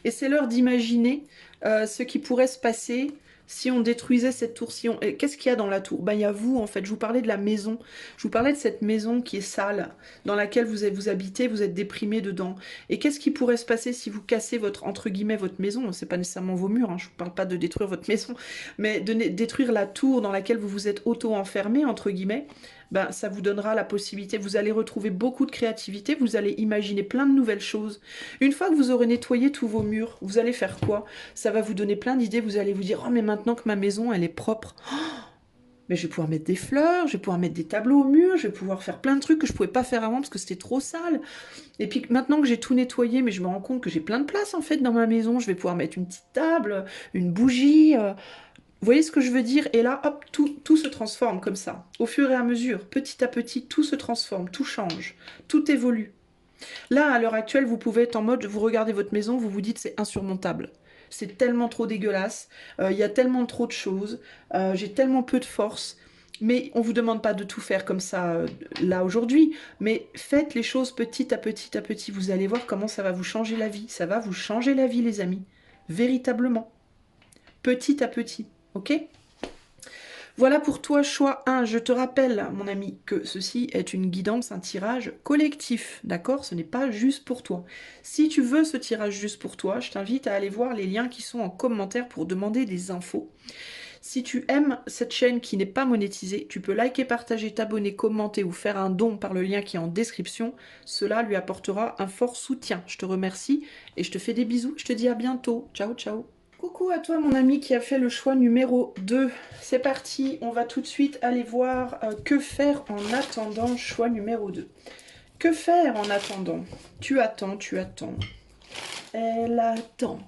Et c'est l'heure d'imaginer ce qui pourrait se passer si on détruisait cette tour. Qu'est-ce qu'il y a dans la tour? Ben, il y a vous, en fait. Je vous parlais de la maison. Je vous parlais de cette maison qui est sale, dans laquelle vous habitez, vous êtes déprimé dedans. Et qu'est-ce qui pourrait se passer si vous cassez votre, entre guillemets, votre maison? C'est pas nécessairement vos murs, hein. Je vous parle pas de détruire votre maison, mais de détruire la tour dans laquelle vous vous êtes auto-enfermé, entre guillemets. Ben, ça vous donnera la possibilité, vous allez retrouver beaucoup de créativité, vous allez imaginer plein de nouvelles choses. Une fois que vous aurez nettoyé tous vos murs, vous allez faire quoi? Ça va vous donner plein d'idées, vous allez vous dire « Oh, mais maintenant que ma maison, elle est propre, oh, mais je vais pouvoir mettre des fleurs, je vais pouvoir mettre des tableaux au mur, je vais pouvoir faire plein de trucs que je pouvais pas faire avant parce que c'était trop sale. Et puis maintenant que j'ai tout nettoyé, mais je me rends compte que j'ai plein de place en fait dans ma maison, je vais pouvoir mettre une petite table, une bougie... Vous voyez ce que je veux dire? Et là, hop, tout se transforme comme ça. Au fur et à mesure, petit à petit, tout se transforme, tout change, tout évolue. Là, à l'heure actuelle, vous pouvez être en mode, vous regardez votre maison, vous vous dites c'est insurmontable. C'est tellement trop dégueulasse, il y a tellement trop de choses, j'ai tellement peu de force. Mais on ne vous demande pas de tout faire comme ça là aujourd'hui, mais faites les choses petit à petit à petit. Vous allez voir comment ça va vous changer la vie. Ça va vous changer la vie, les amis. Véritablement. Petit à petit. Ok? Voilà pour toi, choix 1. Je te rappelle, mon ami, que ceci est une guidance, un tirage collectif, d'accord? Ce n'est pas juste pour toi. Si tu veux ce tirage juste pour toi, je t'invite à aller voir les liens qui sont en commentaire pour demander des infos. Si tu aimes cette chaîne qui n'est pas monétisée, tu peux liker, partager, t'abonner, commenter ou faire un don par le lien qui est en description. Cela lui apportera un fort soutien. Je te remercie et je te fais des bisous. Je te dis à bientôt. Ciao, ciao. Coucou à toi mon ami qui a fait le choix numéro 2. C'est parti, on va tout de suite aller voir que faire en attendant, choix numéro 2. Que faire en attendant? Tu attends, tu attends. Elle attend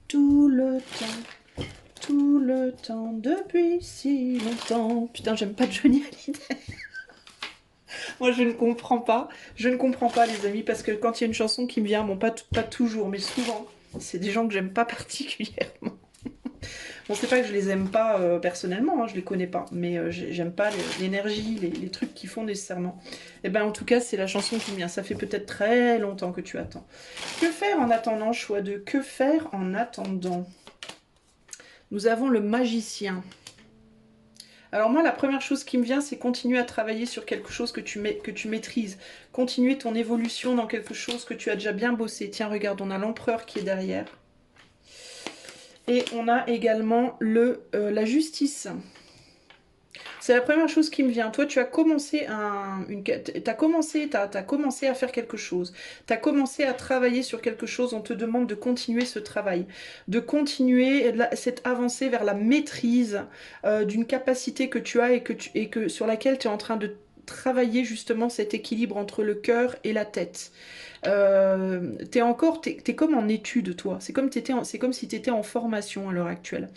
tout le temps, depuis si longtemps. Putain, j'aime pas Johnny Hallyday. Moi, je ne comprends pas les amis, parce que quand il y a une chanson qui me vient, bon, pas toujours, mais souvent, c'est des gens que j'aime pas particulièrement. Bon, c'est pas que je les aime pas personnellement, hein, je les connais pas, mais j'aime pas l'énergie, les trucs qu'ils font nécessairement. Et ben en tout cas, c'est la chanson qui me vient. Ça fait peut-être très longtemps que tu attends. Que faire en attendant, choix 2. Que faire en attendant? Nous avons le magicien. Alors moi, la première chose qui me vient, c'est continuer à travailler sur quelque chose que tu maîtrises. Continuer ton évolution dans quelque chose que tu as déjà bien bossé. Tiens, regarde, on a l'empereur qui est derrière. Et on a également la justice. C'est la première chose qui me vient. Toi, tu as commencé t'as commencé à faire quelque chose. Tu as commencé à travailler sur quelque chose. On te demande de continuer ce travail. De continuer cette avancée vers la maîtrise d'une capacité que tu as et sur laquelle tu es en train de travailler justement cet équilibre entre le cœur et la tête. t'es comme en étude, toi. C'est comme si t'étais en formation à l'heure actuelle.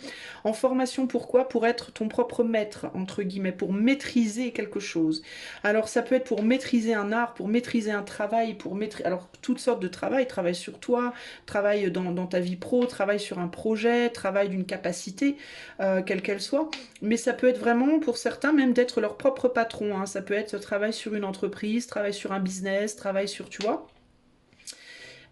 En formation, pourquoi? Pour être ton propre maître, entre guillemets, pour maîtriser quelque chose. Alors, ça peut être pour maîtriser un art, pour maîtriser un travail, pour maîtriser... Alors, toutes sortes de travail sur toi, travail dans ta vie pro, travail sur un projet, travail d'une capacité, quelle qu'elle soit. Mais ça peut être vraiment, pour certains, même d'être leur propre patron, hein. Ça peut être travail sur une entreprise, travail sur un business, travail sur, tu vois.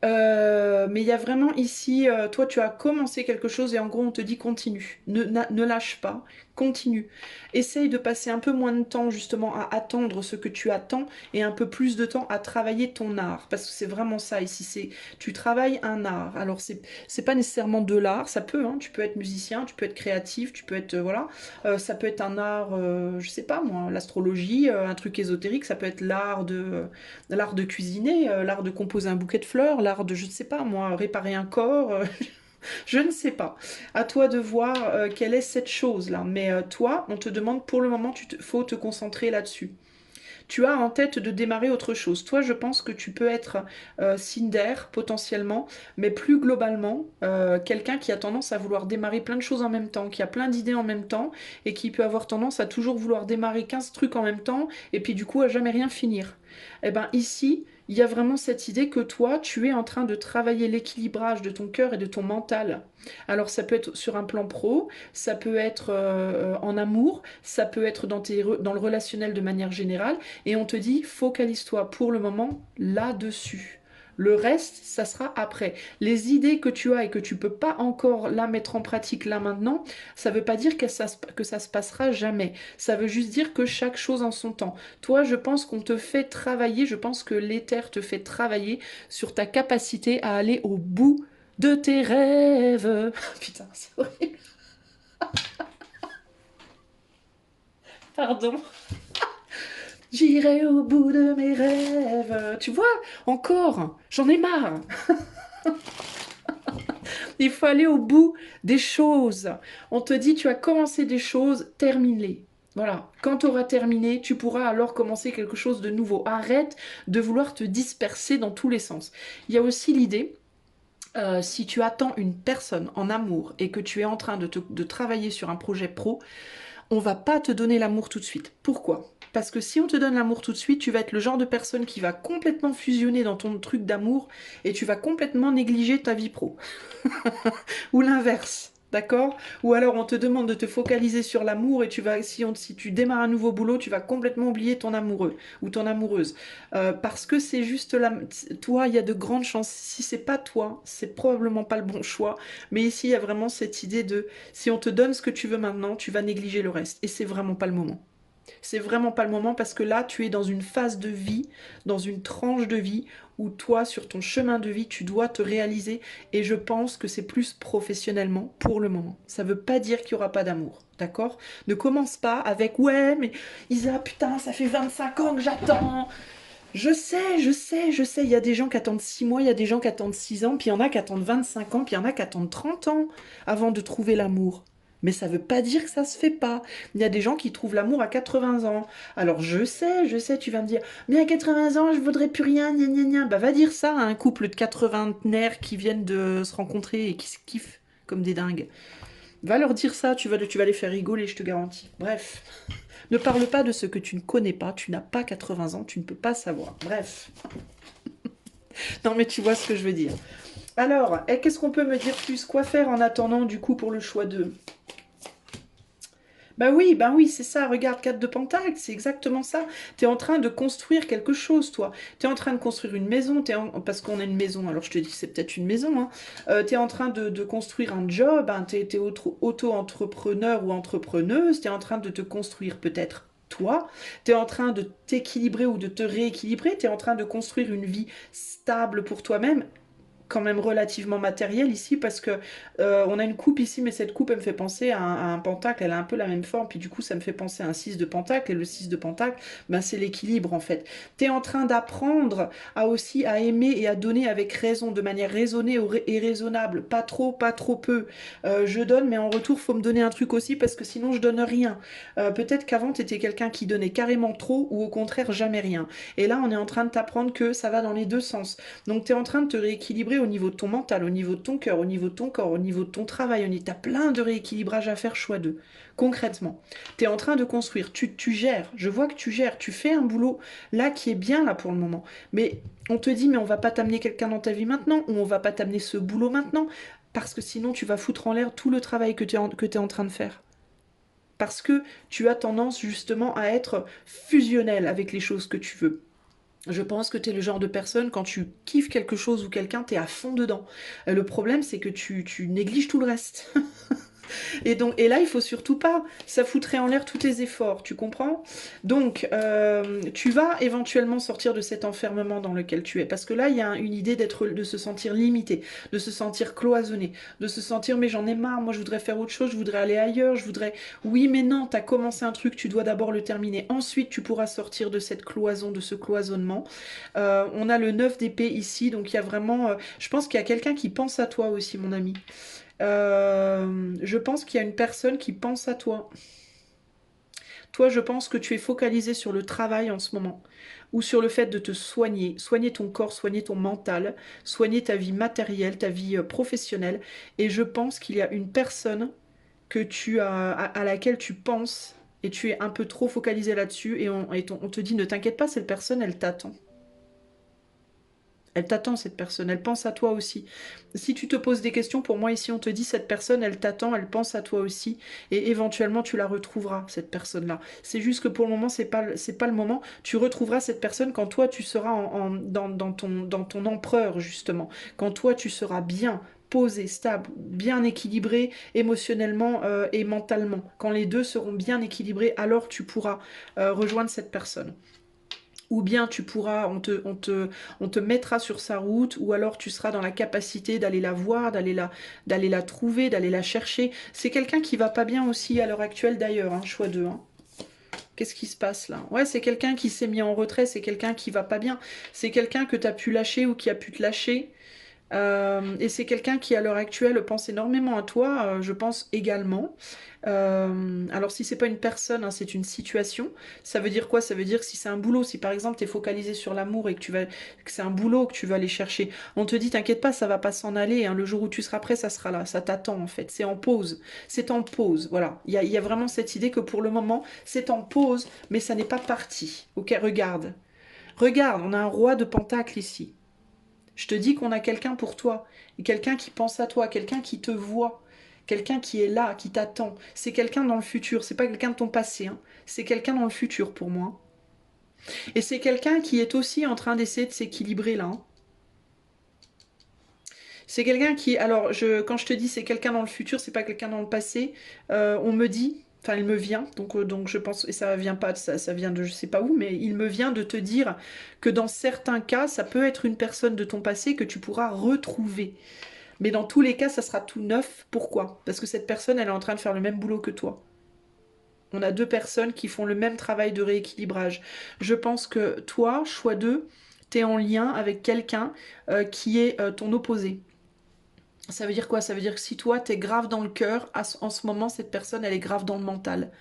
Mais il y a vraiment ici, toi tu as commencé quelque chose et en gros on te dit continue, ne lâche pas, continue. Essaye de passer un peu moins de temps justement à attendre ce que tu attends et un peu plus de temps à travailler ton art. Parce que c'est vraiment ça ici, tu travailles un art. Alors c'est pas nécessairement de l'art, ça peut, hein, tu peux être musicien, tu peux être créatif, tu peux être, voilà. Ça peut être un art, je sais pas moi, l'astrologie, un truc ésotérique, ça peut être l'art de cuisiner, l'art de composer un bouquet de fleurs, l'art de, je ne sais pas moi, réparer un corps, je ne sais pas. À toi de voir quelle est cette chose-là. Mais toi, on te demande pour le moment, faut te concentrer là-dessus. Tu as en tête de démarrer autre chose. Toi, je pense que tu peux être Cinder potentiellement, mais plus globalement, quelqu'un qui a tendance à vouloir démarrer plein de choses en même temps, qui a plein d'idées en même temps, et qui peut avoir tendance à toujours vouloir démarrer 15 trucs en même temps, et puis du coup à jamais rien finir. Eh ben ici, il y a vraiment cette idée que toi, tu es en train de travailler l'équilibrage de ton cœur et de ton mental. Alors ça peut être sur un plan pro, ça peut être en amour, ça peut être dans le relationnel de manière générale, et on te dit focalise-toi pour le moment là-dessus. Le reste, ça sera après. Les idées que tu as et que tu peux pas encore là mettre en pratique là maintenant, ça veut pas dire que ça se passera jamais. Ça veut juste dire que chaque chose en son temps. Toi, je pense qu'on te fait travailler, je pense que l'éther te fait travailler sur ta capacité à aller au bout de tes rêves. Putain, c'est horrible. Pardon. J'irai au bout de mes rêves. Tu vois, encore, j'en ai marre. Il faut aller au bout des choses. On te dit, tu as commencé des choses, termine-les. Voilà. Quand tu auras terminé, tu pourras alors commencer quelque chose de nouveau. Arrête de vouloir te disperser dans tous les sens. Il y a aussi l'idée, si tu attends une personne en amour et que tu es en train de travailler sur un projet pro, on va pas te donner l'amour tout de suite. Pourquoi? Parce que si on te donne l'amour tout de suite, tu vas être le genre de personne qui va complètement fusionner dans ton truc d'amour et tu vas complètement négliger ta vie pro. Ou l'inverse. D'accord? Ou alors on te demande de te focaliser sur l'amour et si tu démarres un nouveau boulot, tu vas complètement oublier ton amoureux ou ton amoureuse. Parce que c'est juste toi, il y a de grandes chances. Si c'est pas toi, c'est probablement pas le bon choix. Mais ici, il y a vraiment cette idée de si on te donne ce que tu veux maintenant, tu vas négliger le reste. Et c'est vraiment pas le moment. C'est vraiment pas le moment parce que là, tu es dans une phase de vie, dans une tranche de vie où toi, sur ton chemin de vie, tu dois te réaliser et je pense que c'est plus professionnellement pour le moment. Ça veut pas dire qu'il y aura pas d'amour, d'accord? Ne commence pas avec ouais, mais Isa, putain, ça fait 25 ans que j'attends. Je sais, il y a des gens qui attendent 6 mois, il y a des gens qui attendent 6 ans, puis il y en a qui attendent 25 ans, puis il y en a qui attendent 30 ans avant de trouver l'amour. Mais ça veut pas dire que ça se fait pas. Il y a des gens qui trouvent l'amour à 80 ans. Alors je sais, tu vas me dire, mais à 80 ans, je voudrais plus rien, gna gna gna. Bah va dire ça à un couple de 80-nerds qui viennent de se rencontrer et qui se kiffent comme des dingues. Va leur dire ça, tu vas les faire rigoler, je te garantis. Bref, ne parle pas de ce que tu ne connais pas, tu n'as pas 80 ans, tu ne peux pas savoir. Bref. Non mais tu vois ce que je veux dire. Alors, qu'est-ce qu'on peut me dire plus? Quoi faire en attendant du coup pour le choix 2? Ben oui, c'est ça, regarde, 4 de Pentacle, c'est exactement ça. Tu es en train de construire quelque chose, toi. Tu es en train de construire une maison, parce qu'on a une maison, alors je te dis que c'est peut-être une maison, hein. Tu es en train de construire un job, hein. Tu es auto-entrepreneur ou entrepreneuse, tu es en train de te construire peut-être toi, tu es en train de t'équilibrer ou de te rééquilibrer, tu es en train de construire une vie stable pour toi-même. quand même relativement matériel ici parce que on a une coupe ici, mais cette coupe elle me fait penser à un pentacle, elle a un peu la même forme, puis du coup ça me fait penser à un 6 de pentacle, et le 6 de pentacle, ben, c'est l'équilibre en fait. Tu es en train d'apprendre à aussi à aimer et à donner avec raison, de manière raisonnée et raisonnable, pas trop, pas trop peu. Je donne, mais en retour faut me donner un truc aussi parce que sinon je donne rien. Peut-être qu'avant tu étais quelqu'un qui donnait carrément trop ou au contraire jamais rien. Et là on est en train de t'apprendre que ça va dans les deux sens. Donc tu es en train de te rééquilibrer au niveau de ton mental, au niveau de ton cœur, au niveau de ton corps, au niveau de ton travail. Tu as plein de rééquilibrage à faire, choix d'eux. Concrètement, tu es en train de construire, tu gères, je vois que tu gères, tu fais un boulot là qui est bien là pour le moment. Mais on te dit, mais on va pas t'amener quelqu'un dans ta vie maintenant, ou on va pas t'amener ce boulot maintenant, parce que sinon tu vas foutre en l'air tout le travail que tu es en train de faire. Parce que tu as tendance justement à être fusionnel avec les choses que tu veux. Je pense que tu es le genre de personne, quand tu kiffes quelque chose ou quelqu'un, tu es à fond dedans. Le problème, c'est que tu négliges tout le reste. Et là, il faut surtout pas. Ça foutrait en l'air tous tes efforts, tu comprends? Donc, tu vas éventuellement sortir de cet enfermement dans lequel tu es. Parce que là, il y a une idée de se sentir limité, de se sentir cloisonné, de se sentir, mais j'en ai marre, moi je voudrais faire autre chose, je voudrais aller ailleurs, je voudrais... Oui, mais non, tu as commencé un truc, tu dois d'abord le terminer. Ensuite, tu pourras sortir de cette cloison, de ce cloisonnement. On a le 9 d'épée ici, donc il y a vraiment... je pense qu'il y a quelqu'un qui pense à toi aussi, mon ami. Je pense qu'il y a une personne qui pense à toi. Toi, je pense que tu es focalisé sur le travail en ce moment, ou sur le fait de te soigner, soigner ton corps, soigner ton mental, soigner ta vie matérielle, ta vie professionnelle. Et je pense qu'il y a une personne que tu as, à laquelle tu penses, et tu es un peu trop focalisé là-dessus, et on te dit, ne t'inquiète pas, cette personne, elle t'attend. Elle t'attend, cette personne, elle pense à toi aussi. Si tu te poses des questions, pour moi ici on te dit cette personne, elle t'attend, elle pense à toi aussi, et éventuellement tu la retrouveras, cette personne-là. C'est juste que pour le moment, c'est pas le moment. Tu retrouveras cette personne quand toi tu seras dans ton empereur, justement. Quand toi tu seras bien posé, stable, bien équilibré émotionnellement et mentalement. Quand les deux seront bien équilibrés, alors tu pourras rejoindre cette personne. Ou bien tu pourras, on te mettra sur sa route, ou alors tu seras dans la capacité d'aller la voir, d'aller la trouver, d'aller la chercher. C'est quelqu'un qui va pas bien aussi à l'heure actuelle d'ailleurs, hein, choix 2. Hein. Qu'est-ce qui se passe là? Ouais, c'est quelqu'un qui s'est mis en retrait, c'est quelqu'un qui va pas bien. C'est quelqu'un que tu as pu lâcher ou qui a pu te lâcher. Et c'est quelqu'un qui à l'heure actuelle pense énormément à toi, je pense également. Alors si c'est pas une personne, hein, c'est une situation. Ça veut dire quoi? Ça veut dire que si c'est un boulot, si par exemple tu es focalisé sur l'amour et que c'est un boulot que tu vas aller chercher, on te dit t'inquiète pas, ça va pas s'en aller, hein, le jour où tu seras prêt, ça sera là, ça t'attend en fait, c'est en pause, c'est en pause, voilà. Il y a vraiment cette idée que pour le moment c'est en pause, mais ça n'est pas parti. Ok, regarde, regarde, on a un roi de pentacle ici. Je te dis qu'on a quelqu'un pour toi, et quelqu'un qui pense à toi, quelqu'un qui te voit, quelqu'un qui est là, qui t'attend. C'est quelqu'un dans le futur, c'est pas quelqu'un de ton passé, hein. C'est quelqu'un dans le futur pour moi. Et c'est quelqu'un qui est aussi en train d'essayer de s'équilibrer là. Hein. C'est quelqu'un qui, alors quand je te dis c'est quelqu'un dans le futur, c'est pas quelqu'un dans le passé. On me dit, enfin il me vient, donc je pense, et ça vient pas, ça vient de je sais pas où, mais il me vient de te dire que dans certains cas, ça peut être une personne de ton passé que tu pourras retrouver. Mais dans tous les cas, ça sera tout neuf. Pourquoi? Parce que cette personne, elle est en train de faire le même boulot que toi. On a deux personnes qui font le même travail de rééquilibrage. Je pense que toi, choix 2, tu es en lien avec quelqu'un qui est ton opposé. Ça veut dire quoi? Ça veut dire que si toi, tu es grave dans le cœur, en ce moment, cette personne, elle est grave dans le mental.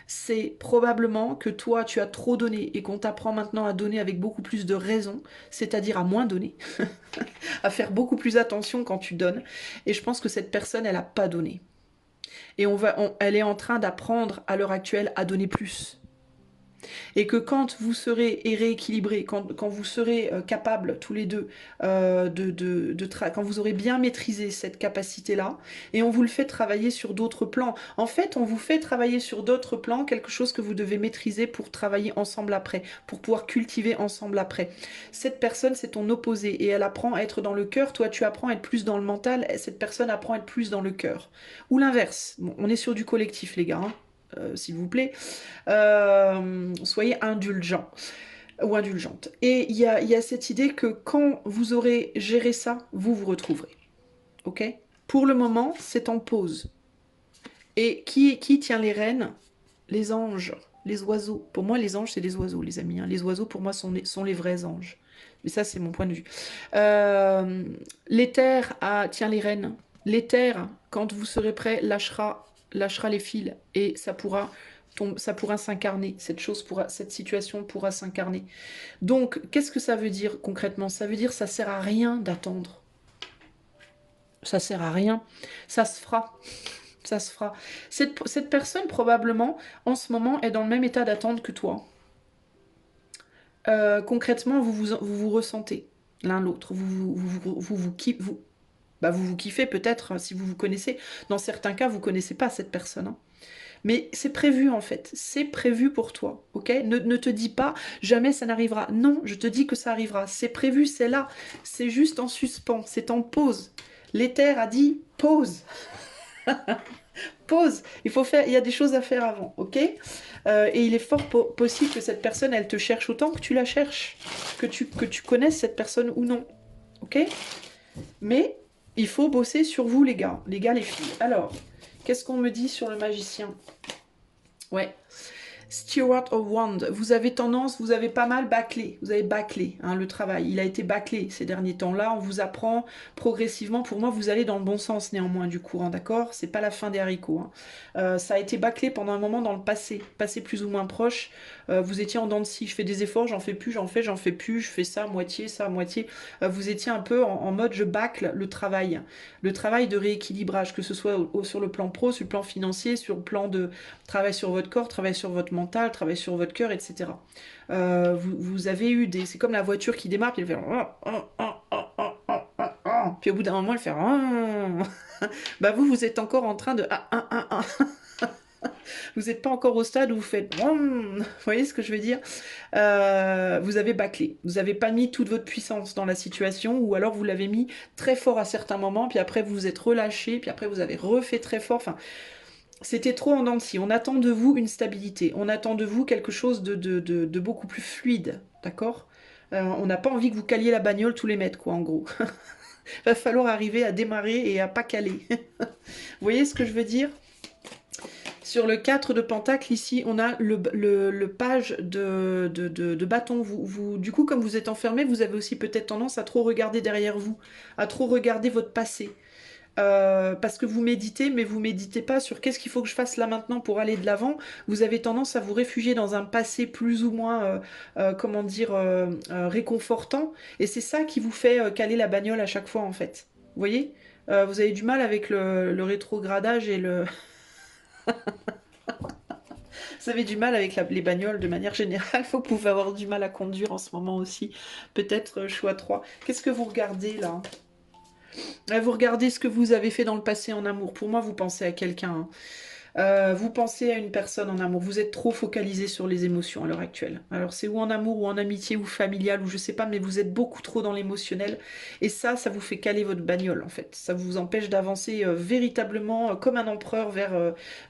C'est probablement que toi, tu as trop donné et qu'on t'apprend maintenant à donner avec beaucoup plus de raison, c'est-à-dire à moins donner, à faire beaucoup plus attention quand tu donnes. Et je pense que cette personne, elle n'a pas donné. Et elle est en train d'apprendre à l'heure actuelle à donner plus. Et que quand vous serez rééquilibré, quand vous serez capables tous les deux, quand vous aurez bien maîtrisé cette capacité-là, et on vous le fait travailler sur d'autres plans. En fait, on vous fait travailler sur d'autres plans quelque chose que vous devez maîtriser pour travailler ensemble après, pour pouvoir cultiver ensemble après. Cette personne, c'est ton opposé, et elle apprend à être dans le cœur, toi tu apprends à être plus dans le mental, et cette personne apprend à être plus dans le cœur. Ou l'inverse. Bon, on est sur du collectif, les gars, hein, s'il vous plaît. Soyez indulgents. ou indulgente. Et il y a cette idée que quand vous aurez géré ça, vous vous retrouverez. Ok? Pour le moment, c'est en pause. Et qui tient les rênes? Les anges, les oiseaux. Pour moi, les anges, c'est des oiseaux, les amis. Hein. Les oiseaux, pour moi, sont les vrais anges. Mais ça, c'est mon point de vue. L'éther tient les rênes. L'éther, quand vous serez prêt, lâchera les fils et ça pourra s'incarner. Cette situation pourra s'incarner. Donc, qu'est-ce que ça veut dire concrètement? Ça veut dire que ça sert à rien d'attendre. Ça sert à rien. Ça se fera. Ça se fera. Cette personne, probablement, en ce moment, est dans le même état d'attente que toi. Concrètement, vous ressentez l'un l'autre. Vous kiffez peut-être, hein, si vous vous connaissez. Dans certains cas, vous connaissez pas cette personne. Hein. Mais c'est prévu, en fait. C'est prévu pour toi, ok? Ne te dis pas, jamais ça n'arrivera. Non, je te dis que ça arrivera. C'est prévu, c'est là. C'est juste en suspens. C'est en pause. L'éther a dit pause. Pause. Il y a des choses à faire avant, ok? Et il est fort possible que cette personne, elle te cherche autant que tu la cherches, que tu connaisses cette personne ou non, ok? Mais il faut bosser sur vous, les gars, les filles. Alors, qu'est-ce qu'on me dit sur le magicien? Ouais. Steward of Wand, vous avez pas mal bâclé, vous avez bâclé hein, le travail, il a été bâclé ces derniers temps-là, on vous apprend progressivement, pour moi vous allez dans le bon sens néanmoins du courant, d'accord? C'est pas la fin des haricots, hein. Ça a été bâclé pendant un moment dans le passé plus ou moins proche, vous étiez en dents de scie, je fais des efforts, j'en fais plus, j'en fais plus, je fais ça à moitié, vous étiez un peu en mode je bâcle le travail de rééquilibrage, que ce soit sur le plan pro, sur le plan financier, sur le plan de travail sur votre corps, travail sur votre mental, travail sur votre cœur, etc. Vous avez eu des... C'est comme la voiture qui démarre, puis elle fait... Puis au bout d'un moment, elle fait... Bah vous êtes encore en train de... Vous n'êtes pas encore au stade où vous faites... Vous voyez ce que je veux dire? Vous avez bâclé. Vous n'avez pas mis toute votre puissance dans la situation, ou alors vous l'avez mis très fort à certains moments, puis après vous vous êtes relâché, puis après vous avez refait très fort. Enfin, c'était trop en dents de scie. On attend de vous une stabilité. On attend de vous quelque chose de beaucoup plus fluide. D'accord? On n'a pas envie que vous caliez la bagnole tous les mètres, quoi, en gros. Va falloir arriver à démarrer et à pas caler. Vous voyez ce que je veux dire? Sur le 4 de Pentacle, ici, on a le page de bâton. Du coup, comme vous êtes enfermé, vous avez aussi peut-être tendance à trop regarder derrière vous, à trop regarder votre passé. Parce que vous méditez, mais vous méditez pas sur qu'est-ce qu'il faut que je fasse là maintenant pour aller de l'avant. Vous avez tendance à vous réfugier dans un passé plus ou moins, réconfortant. Et c'est ça qui vous fait caler la bagnole à chaque fois, en fait. Vous voyez? Vous avez du mal avec le rétrogradage et le... Vous avez du mal avec les bagnoles de manière générale. Vous pouvez avoir du mal à conduire en ce moment aussi. Peut-être choix 3. Qu'est-ce que vous regardez là? Vous regardez ce que vous avez fait dans le passé en amour. Pour moi, vous pensez à quelqu'un. Hein. Vous pensez à une personne en amour. Vous êtes trop focalisé sur les émotions à l'heure actuelle. Alors c'est ou en amour, ou en amitié, ou familial, ou je sais pas, mais vous êtes beaucoup trop dans l'émotionnel. Et ça vous fait caler votre bagnole en fait. Ça vous empêche d'avancer véritablement comme un empereur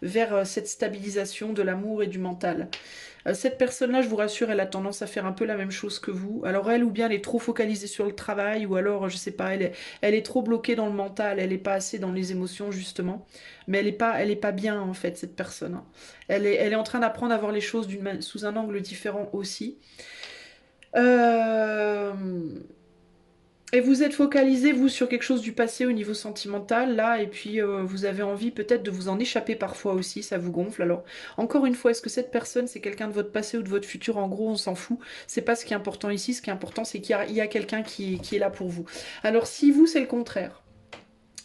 vers cette stabilisation de l'amour et du mental. Cette personne-là, je vous rassure, elle a tendance à faire un peu la même chose que vous. Alors elle, ou bien elle est trop focalisée sur le travail, ou alors, je sais pas, elle est trop bloquée dans le mental, elle est pas assez dans les émotions, justement. Mais elle est pas bien, en fait, cette personne. Hein. Elle est en train d'apprendre à voir les choses sous un angle différent aussi. Et vous êtes focalisé, vous, sur quelque chose du passé au niveau sentimental, là, et puis vous avez envie peut-être de vous en échapper parfois aussi, ça vous gonfle. Alors, encore une fois, est-ce que cette personne, c'est quelqu'un de votre passé ou de votre futur? En gros, on s'en fout. C'est pas ce qui est important ici. Ce qui est important, c'est qu'il y a quelqu'un qui est là pour vous. Alors, si vous, c'est le contraire,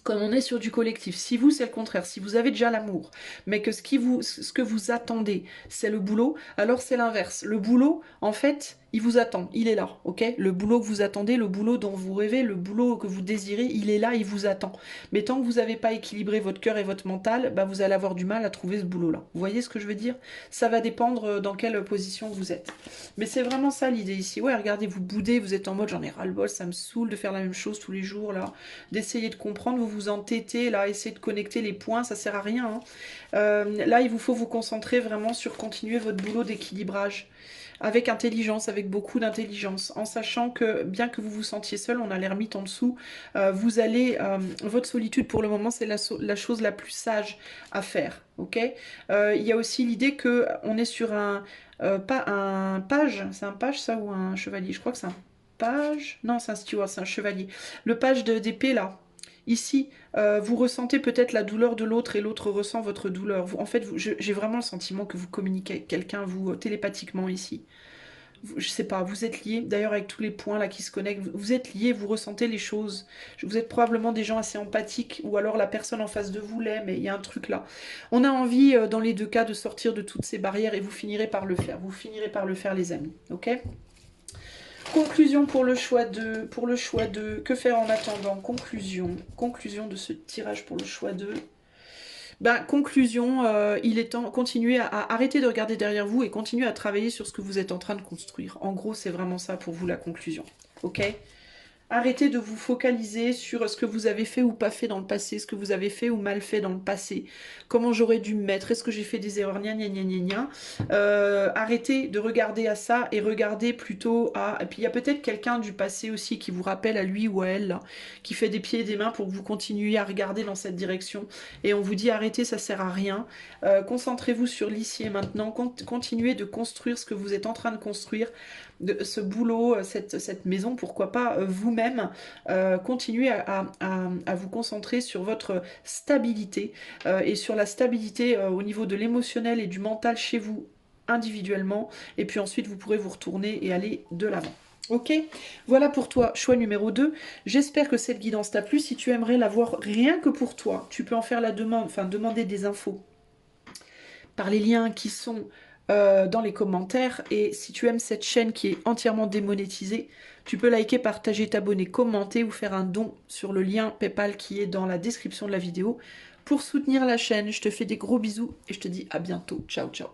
comme on est sur du collectif, si vous c'est le contraire, si vous avez déjà l'amour, mais que ce que vous attendez, c'est le boulot, alors c'est l'inverse. Le boulot, en fait, il vous attend, il est là, ok? Le boulot que vous attendez, le boulot dont vous rêvez, le boulot que vous désirez, il est là, il vous attend. Mais tant que vous n'avez pas équilibré votre cœur et votre mental, bah vous allez avoir du mal à trouver ce boulot-là. Vous voyez ce que je veux dire? Ça va dépendre dans quelle position vous êtes. Mais c'est vraiment ça l'idée ici. Ouais, regardez, vous boudez, vous êtes en mode j'en ai ras-le-bol, ça me saoule de faire la même chose tous les jours, là. D'essayer de comprendre, vous vous entêtez, là, essayez de connecter les points, ça sert à rien. Hein. Là, il vous faut vous concentrer vraiment sur continuer votre boulot d'équilibrage. avec intelligence, avec beaucoup d'intelligence, en sachant que bien que vous vous sentiez seul, on a l'ermite en dessous, vous allez, votre solitude pour le moment, c'est la chose la plus sage à faire, ok. Il y a aussi l'idée que on est sur pas un page, c'est un page ça ou un chevalier? Je crois que c'est un page, non c'est un steward, c'est un chevalier. Le page d'épée là, ici, vous ressentez peut-être la douleur de l'autre et l'autre ressent votre douleur. En fait, j'ai vraiment le sentiment que vous communiquez avec quelqu'un, vous, télépathiquement ici. Je sais pas, vous êtes liés, d'ailleurs avec tous les points là qui se connectent, vous êtes liés, vous ressentez les choses. Vous êtes probablement des gens assez empathiques, ou alors la personne en face de vous l'est, mais il y a un truc là. On a envie, dans les deux cas, de sortir de toutes ces barrières et vous finirez par le faire. Vous finirez par le faire, les amis, ok? Conclusion pour le choix de que faire en attendant. Conclusion de ce tirage pour le choix de. Ben, conclusion, il est temps, continuer à arrêter de regarder derrière vous et continuer à travailler sur ce que vous êtes en train de construire. En gros, c'est vraiment ça pour vous la conclusion. Ok? Arrêtez de vous focaliser sur ce que vous avez fait ou pas fait dans le passé, ce que vous avez fait ou mal fait dans le passé, comment j'aurais dû me mettre, est-ce que j'ai fait des erreurs, gna gna gna gna gna. Arrêtez de regarder à ça et regardez plutôt à... Et puis il y a peut-être quelqu'un du passé aussi qui vous rappelle à lui ou à elle, là, qui fait des pieds et des mains pour que vous continuiez à regarder dans cette direction. Et on vous dit arrêtez, ça sert à rien. Concentrez-vous sur l'ici et maintenant, continuez de construire ce que vous êtes en train de construire, de ce boulot, cette maison, pourquoi pas vous-même, continuez à vous concentrer sur votre stabilité et sur la stabilité au niveau de l'émotionnel et du mental chez vous individuellement, et puis ensuite vous pourrez vous retourner et aller de l'avant. Ok, voilà pour toi, choix numéro 2. J'espère que cette guidance t'a plu. Si tu aimerais la voir rien que pour toi, tu peux en faire la demande, enfin demander des infos par les liens qui sont dans les commentaires. Et si tu aimes cette chaîne qui est entièrement démonétisée, tu peux liker, partager, t'abonner, commenter ou faire un don sur le lien PayPal qui est dans la description de la vidéo pour soutenir la chaîne. Je te fais des gros bisous et je te dis à bientôt. Ciao, ciao.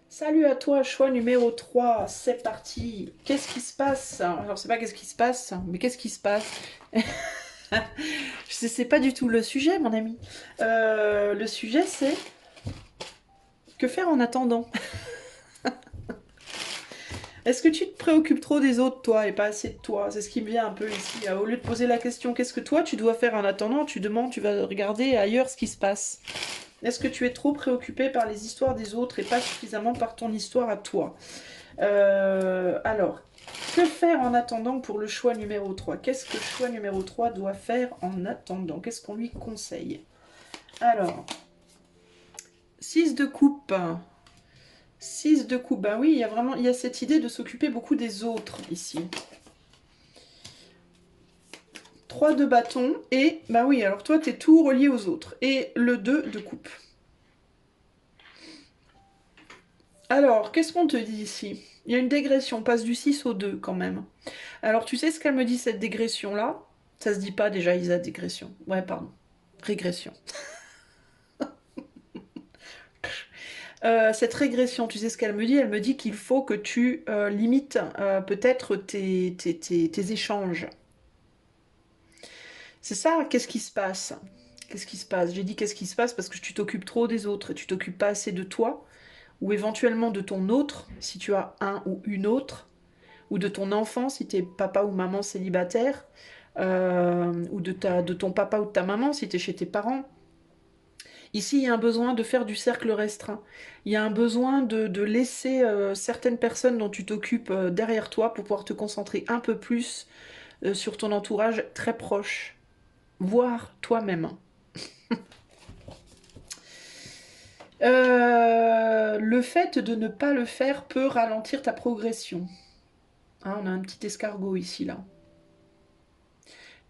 Salut à toi, choix numéro 3, c'est parti. Qu'est-ce qui se passe? Alors, c'est pas qu'est-ce qui se passe, mais qu'est-ce qui se passe? C'est pas du tout le sujet, mon ami. Le sujet, c'est que faire en attendant? Est-ce que tu te préoccupes trop des autres, toi, et pas assez de toi? C'est ce qui me vient un peu ici. Au lieu de poser la question, qu'est-ce que toi tu dois faire en attendant, tu demandes, tu vas regarder ailleurs ce qui se passe. Est-ce que tu es trop préoccupé par les histoires des autres et pas suffisamment par ton histoire à toi? Alors, que faire en attendant pour le choix numéro 3? Qu'est-ce que le choix numéro 3 doit faire en attendant? Qu'est-ce qu'on lui conseille? Alors, 6 de coupe. 6 de coupe, ben oui, il y a cette idée de s'occuper beaucoup des autres ici. 3 de bâton et, bah oui, alors toi t'es tout relié aux autres. Et le 2 de coupe. Alors, qu'est-ce qu'on te dit ici? Il y a une dégression, on passe du 6 au 2 quand même. Alors tu sais ce qu'elle me dit cette dégression-là? Ça se dit pas déjà, Isa, dégression. Ouais, pardon. Régression. Cette régression, tu sais ce qu'elle me dit? Elle me dit qu'il faut que tu limites peut-être tes échanges. C'est ça, qu'est-ce qui se passe? Qu'est-ce qui se passe? J'ai dit qu'est-ce qui se passe parce que tu t'occupes trop des autres et tu t'occupes pas assez de toi, ou éventuellement de ton autre, si tu as un ou une autre, ou de ton enfant, si tu es papa ou maman célibataire, ou de ton papa ou de ta maman, si tu es chez tes parents. Ici, il y a un besoin de faire du cercle restreint. Il y a un besoin de laisser certaines personnes dont tu t'occupes derrière toi pour pouvoir te concentrer un peu plus sur ton entourage très proche, voire toi-même. Le fait de ne pas le faire peut ralentir ta progression. Hein, on a un petit escargot ici, là.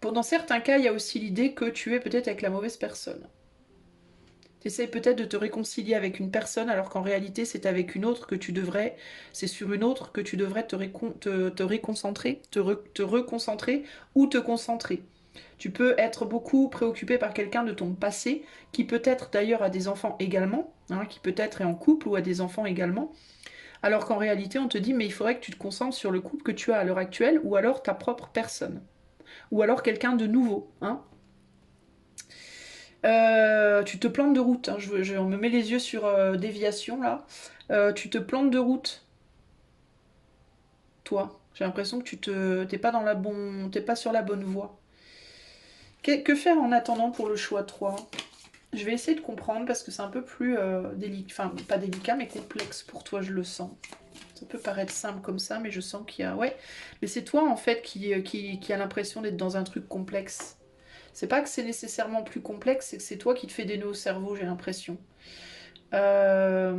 Dans certains cas, il y a aussi l'idée que tu es peut-être avec la mauvaise personne. Tu essaies peut-être de te réconcilier avec une personne alors qu'en réalité c'est avec une autre que tu devrais, c'est sur une autre que tu devrais te réconcentrer, te reconcentrer ou te concentrer. Tu peux être beaucoup préoccupé par quelqu'un de ton passé qui peut-être d'ailleurs a des enfants également, hein, qui peut-être est en couple ou a des enfants également, alors qu'en réalité on te dit mais il faudrait que tu te concentres sur le couple que tu as à l'heure actuelle ou alors ta propre personne, ou alors quelqu'un de nouveau, hein. Tu te plantes de route, hein. On me met les yeux sur déviation là. Tu te plantes de route. toi. J'ai l'impression que t'es pas t'es pas sur la bonne voie. Que faire en attendant pour le choix 3? Je vais essayer de comprendre parce que c'est un peu plus délicat, enfin pas délicat mais complexe pour toi, je le sens. Ça peut paraître simple comme ça, mais je sens qu'il y a... Ouais, mais c'est toi en fait qui a l'impression d'être dans un truc complexe. C'est pas que c'est nécessairement plus complexe, c'est que c'est toi qui te fais des nœuds au cerveau, j'ai l'impression. Euh,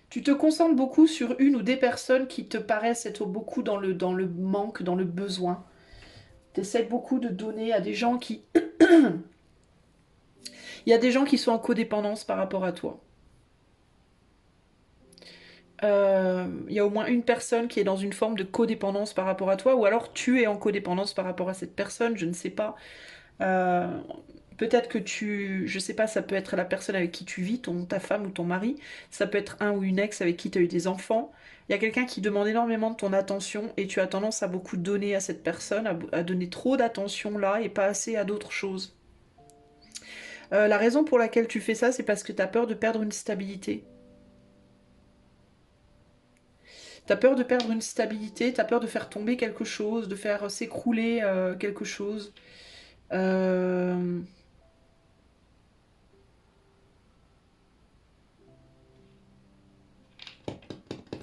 Tu te concentres beaucoup sur une ou des personnes qui te paraissent être beaucoup dans le manque, dans le besoin. Tu essaies beaucoup de donner à des gens qui... Il y a des gens qui sont en codépendance par rapport à toi. Il y a au moins une personne qui est dans une forme de codépendance par rapport à toi, ou alors tu es en codépendance par rapport à cette personne, je ne sais pas. Euh, Peut-être que je sais pas, ça peut être la personne avec qui tu vis, ta femme ou ton mari, ça peut être un ou une ex avec qui tu as eu des enfants. Il y a quelqu'un qui demande énormément de ton attention et tu as tendance à beaucoup donner à cette personne, à donner trop d'attention là et pas assez à d'autres choses. La raison pour laquelle tu fais ça, c'est parce que tu as peur de perdre une stabilité. T'as peur de perdre une stabilité, t'as peur de faire tomber quelque chose, de faire s'écrouler quelque chose. Euh,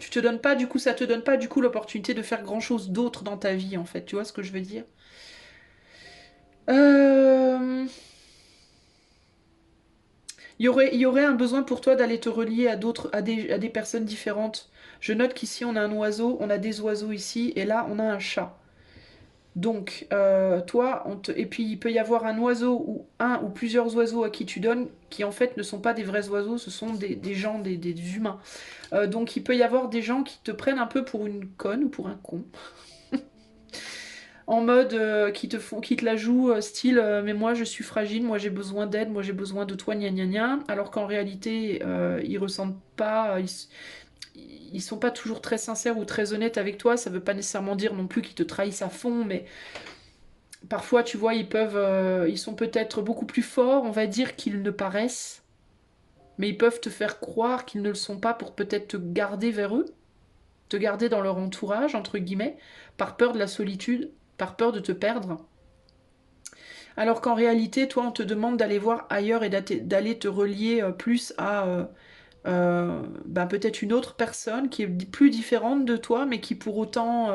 Tu te donnes pas, du coup, ça te donne pas, du coup, l'opportunité de faire grand chose d'autre dans ta vie, en fait. Tu vois ce que je veux dire? Euh, il y aurait un besoin pour toi d'aller te relier à à des personnes différentes. Je note qu'ici, on a un oiseau, on a des oiseaux ici, et là, on a un chat. Donc, toi, et puis il peut y avoir un oiseau ou un ou plusieurs oiseaux à qui tu donnes, qui en fait ne sont pas des vrais oiseaux, ce sont des gens, des humains. Donc il peut y avoir des gens qui te prennent un peu pour une conne ou pour un con, en mode qui te la jouent style mais moi je suis fragile, moi j'ai besoin d'aide, moi j'ai besoin de toi, gna gna gna, alors qu'en réalité ils ressentent pas, ils sont pas toujours très sincères ou très honnêtes avec toi. Ça veut pas nécessairement dire non plus qu'ils te trahissent à fond, mais parfois, tu vois, ils sont peut-être beaucoup plus forts, on va dire, qu'ils ne paraissent, mais ils peuvent te faire croire qu'ils ne le sont pas pour peut-être te garder vers eux, te garder dans leur entourage, entre guillemets, par peur de la solitude, par peur de te perdre. Alors qu'en réalité, toi, on te demande d'aller voir ailleurs et d'aller te relier plus à ben, peut-être une autre personne qui est plus différente de toi, mais qui pour autant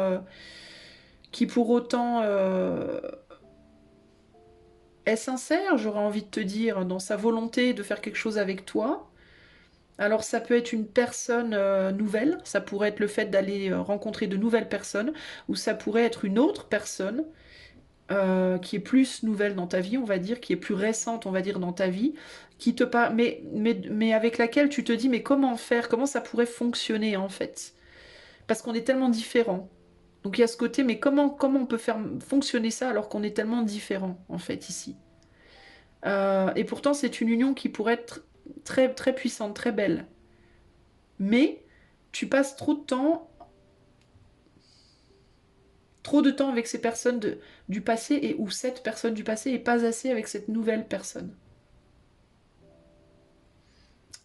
est sincère, j'aurais envie de te dire, dans sa volonté de faire quelque chose avec toi. Alors ça peut être une personne nouvelle, ça pourrait être le fait d'aller rencontrer de nouvelles personnes, ou ça pourrait être une autre personne qui est plus nouvelle dans ta vie, on va dire, qui est plus récente, on va dire, dans ta vie, qui te mais avec laquelle tu te dis, mais comment faire, comment ça pourrait fonctionner en fait? Parce qu'on est tellement différents. Donc il y a ce côté, mais comment on peut faire fonctionner ça alors qu'on est tellement différents en fait ici? Et pourtant, c'est une union qui pourrait être très, très puissante, très belle. Mais tu passes trop de temps avec ces personnes du passé et ou cette personne du passé et pas assez avec cette nouvelle personne.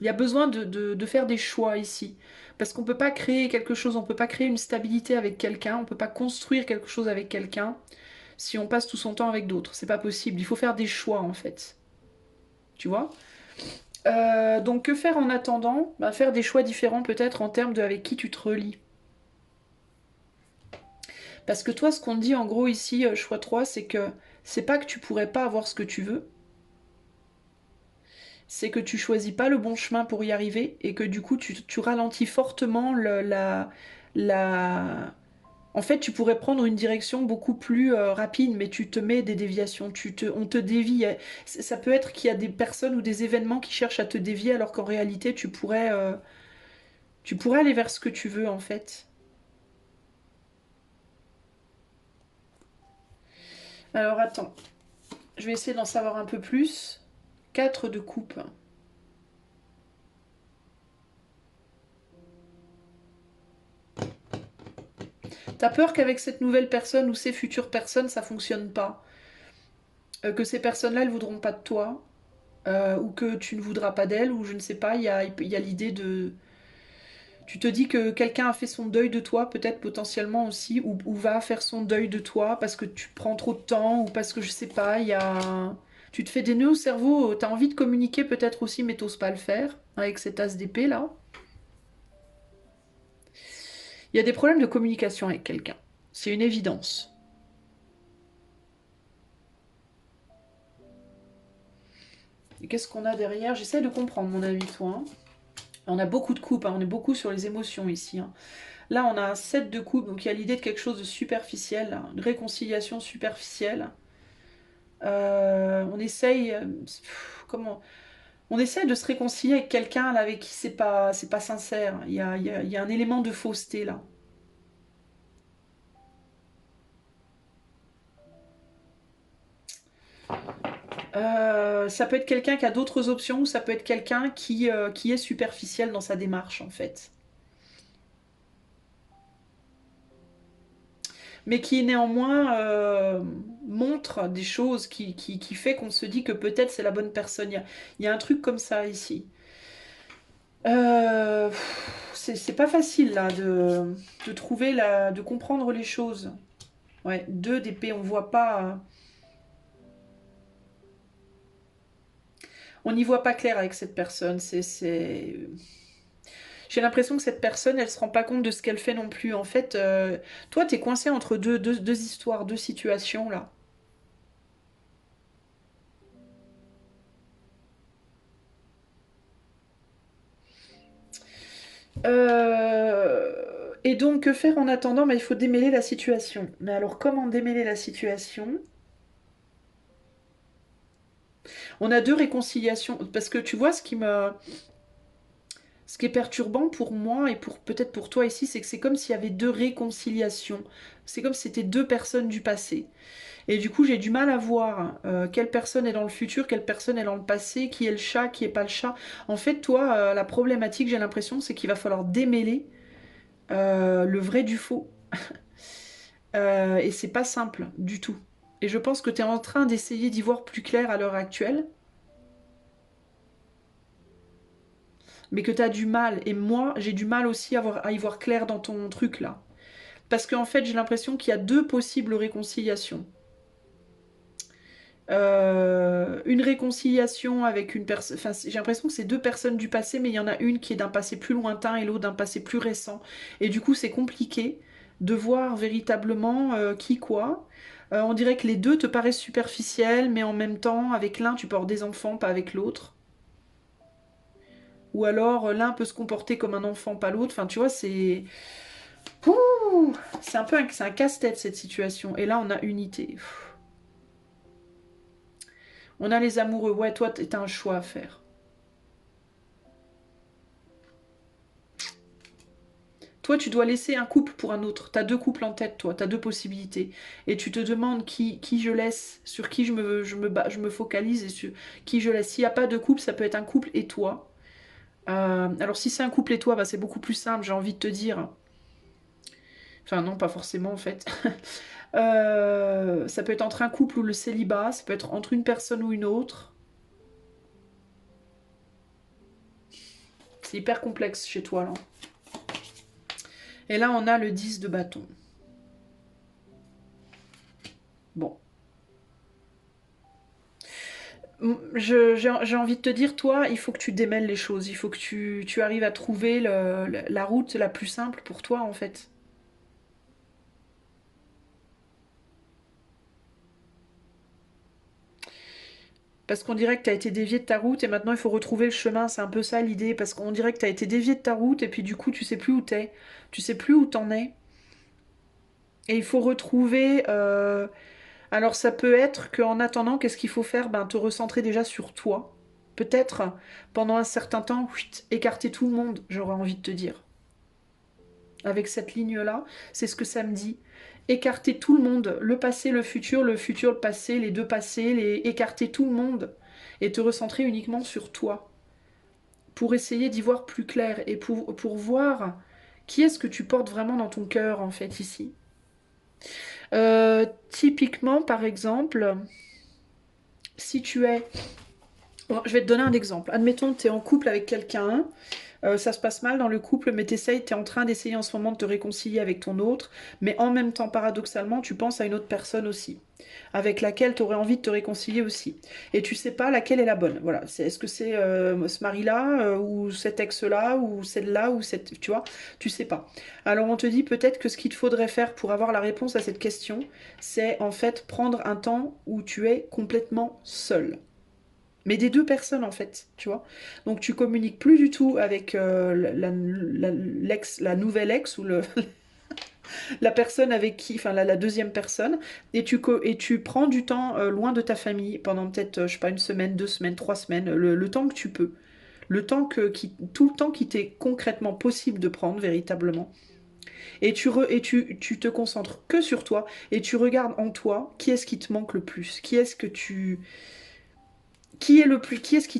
Il y a besoin de faire des choix ici. Parce qu'on ne peut pas créer quelque chose, on ne peut pas créer une stabilité avec quelqu'un, on ne peut pas construire quelque chose avec quelqu'un si on passe tout son temps avec d'autres. C'est pas possible. Il faut faire des choix en fait. Tu vois? Donc que faire en attendant? Bah, faire des choix différents peut-être en termes de avec qui tu te relis. Parce que toi, ce qu'on te dit en gros ici, choix 3, c'est que c'est pas que tu pourrais pas avoir ce que tu veux, c'est que tu choisis pas le bon chemin pour y arriver et que du coup tu ralentis fortement la... En fait, tu pourrais prendre une direction beaucoup plus rapide, mais tu te mets des déviations, on te dévie. Ça peut être qu'il y a des personnes ou des événements qui cherchent à te dévier alors qu'en réalité tu pourrais aller vers ce que tu veux en fait. Alors attends, je vais essayer d'en savoir un peu plus. 4 de coupe. T'as peur qu'avec cette nouvelle personne ou ces futures personnes, ça fonctionne pas. Que ces personnes-là, elles voudront pas de toi. Ou que tu ne voudras pas d'elles, ou je ne sais pas, il y a l'idée de... Tu te dis que quelqu'un a fait son deuil de toi, peut-être potentiellement aussi, ou va faire son deuil de toi parce que tu prends trop de temps, ou parce que je sais pas, il y a... Tu te fais des nœuds au cerveau, t'as envie de communiquer peut-être aussi, mais t'oses pas le faire, avec cet as d'épée là. Il y a des problèmes de communication avec quelqu'un. C'est une évidence. Et qu'est-ce qu'on a derrière? J'essaie de comprendre, mon ami, toi. Hein. On a beaucoup de coupes, hein. On est beaucoup sur les émotions ici. Hein. Là, on a un 7 de coupe, donc il y a l'idée de quelque chose de superficiel, hein, une réconciliation superficielle. On essaye, comment on essaye de se réconcilier avec quelqu'un là, avec qui c'est pas sincère. Il y a un élément de fausseté là. Ça peut être quelqu'un qui a d'autres options, ou ça peut être quelqu'un qui est superficiel dans sa démarche en fait. Mais qui néanmoins montre des choses qui fait qu'on se dit que peut-être c'est la bonne personne. Il y a un truc comme ça ici. Euh, c'est pas facile là de trouver de comprendre les choses. Ouais, deux d'épée, on voit pas. On n'y voit pas clair avec cette personne. J'ai l'impression que cette personne, elle se rend pas compte de ce qu'elle fait non plus. En fait, toi, t'es coincé entre deux histoires, deux situations là. Et donc, que faire en attendant? Il faut démêler la situation. Mais alors, comment démêler la situation? On a deux réconciliations. Parce que tu vois, ce qui est perturbant pour moi et pour peut-être pour toi ici, c'est que c'est comme s'il y avait deux réconciliations. C'est comme si c'était deux personnes du passé. Et du coup, j'ai du mal à voir quelle personne est dans le futur, quelle personne est dans le passé, qui est le chat, qui est pas le chat. En fait, toi, la problématique, j'ai l'impression, c'est qu'il va falloir démêler le vrai du faux. Et c'est pas simple du tout. Et je pense que tu es en train d'essayer d'y voir plus clair à l'heure actuelle, mais que tu as du mal. Et moi, j'ai du mal aussi à y voir clair dans ton truc là. Parce qu'en fait, j'ai l'impression qu'il y a deux possibles réconciliations. Une réconciliation avec une personne. Enfin, j'ai l'impression que c'est deux personnes du passé, mais il y en a une qui est d'un passé plus lointain et l'autre d'un passé plus récent. Et du coup, c'est compliqué de voir véritablement qui quoi. On dirait que les deux te paraissent superficiels, mais en même temps, avec l'un, tu peux avoir des enfants, pas avec l'autre. Ou alors, l'un peut se comporter comme un enfant, pas l'autre. Enfin, tu vois, c'est... Ouh, c'est un peu c'est un casse-tête, cette situation. Et là, on a unité. On a les amoureux. Ouais, toi, t'as un choix à faire. Toi, tu dois laisser un couple pour un autre. T'as deux couples en tête, toi. T'as deux possibilités. Et tu te demandes qui je laisse, sur qui je me focalise et sur qui je laisse. S'il n'y a pas de couple, ça peut être un couple et toi. Alors, si c'est un couple et toi, bah, c'est beaucoup plus simple, j'ai envie de te dire. Enfin, non, pas forcément, en fait. Ça peut être entre un couple ou le célibat. Ça peut être entre une personne ou une autre. C'est hyper complexe chez toi, là. Et là, on a le 10 de bâton. Bon. J'ai envie de te dire, toi, il faut que tu démêles les choses. Il faut que tu arrives à trouver la route la plus simple pour toi, en fait. Parce qu'on dirait que tu as été dévié de ta route et maintenant il faut retrouver le chemin. C'est un peu ça l'idée. Parce qu'on dirait que tu as été dévié de ta route et puis du coup, tu sais plus où t'es. Tu sais plus où t'en es. Et il faut retrouver. Alors ça peut être qu'en attendant, qu'est-ce qu'il faut faire? Ben, te recentrer déjà sur toi. Peut-être pendant un certain temps, écarter tout le monde, j'aurais envie de te dire. Avec cette ligne-là, c'est ce que ça me dit. Écarter tout le monde, le passé, le futur, le passé, les deux passés, écarter tout le monde et te recentrer uniquement sur toi pour essayer d'y voir plus clair et pour voir qui est-ce que tu portes vraiment dans ton cœur en fait ici. Typiquement, par exemple, si tu es... Bon, je vais te donner un exemple. Admettons que tu es en couple avec quelqu'un. Ça se passe mal dans le couple, mais t'es en train d'essayer en ce moment de te réconcilier avec ton autre, mais en même temps, paradoxalement, tu penses à une autre personne aussi, avec laquelle tu aurais envie de te réconcilier aussi. Et tu sais pas laquelle est la bonne. Voilà. Est-ce que c'est ce mari-là, ou cet ex-là, ou celle-là, ou cette... Tu vois, tu sais pas. Alors on te dit peut-être que ce qu'il te faudrait faire pour avoir la réponse à cette question, c'est en fait prendre un temps où tu es complètement seul. Mais des deux personnes en fait, tu vois. Donc tu communiques plus du tout avec la nouvelle ex ou la personne avec qui, enfin la deuxième personne, et tu prends du temps loin de ta famille pendant peut-être, je sais pas, une semaine, 2 semaines, 3 semaines, le temps que tu peux. Tout le temps qui t'est concrètement possible de prendre véritablement. Et tu te concentres que sur toi et tu regardes en toi qui est-ce qui te manque le plus, qui est-ce qui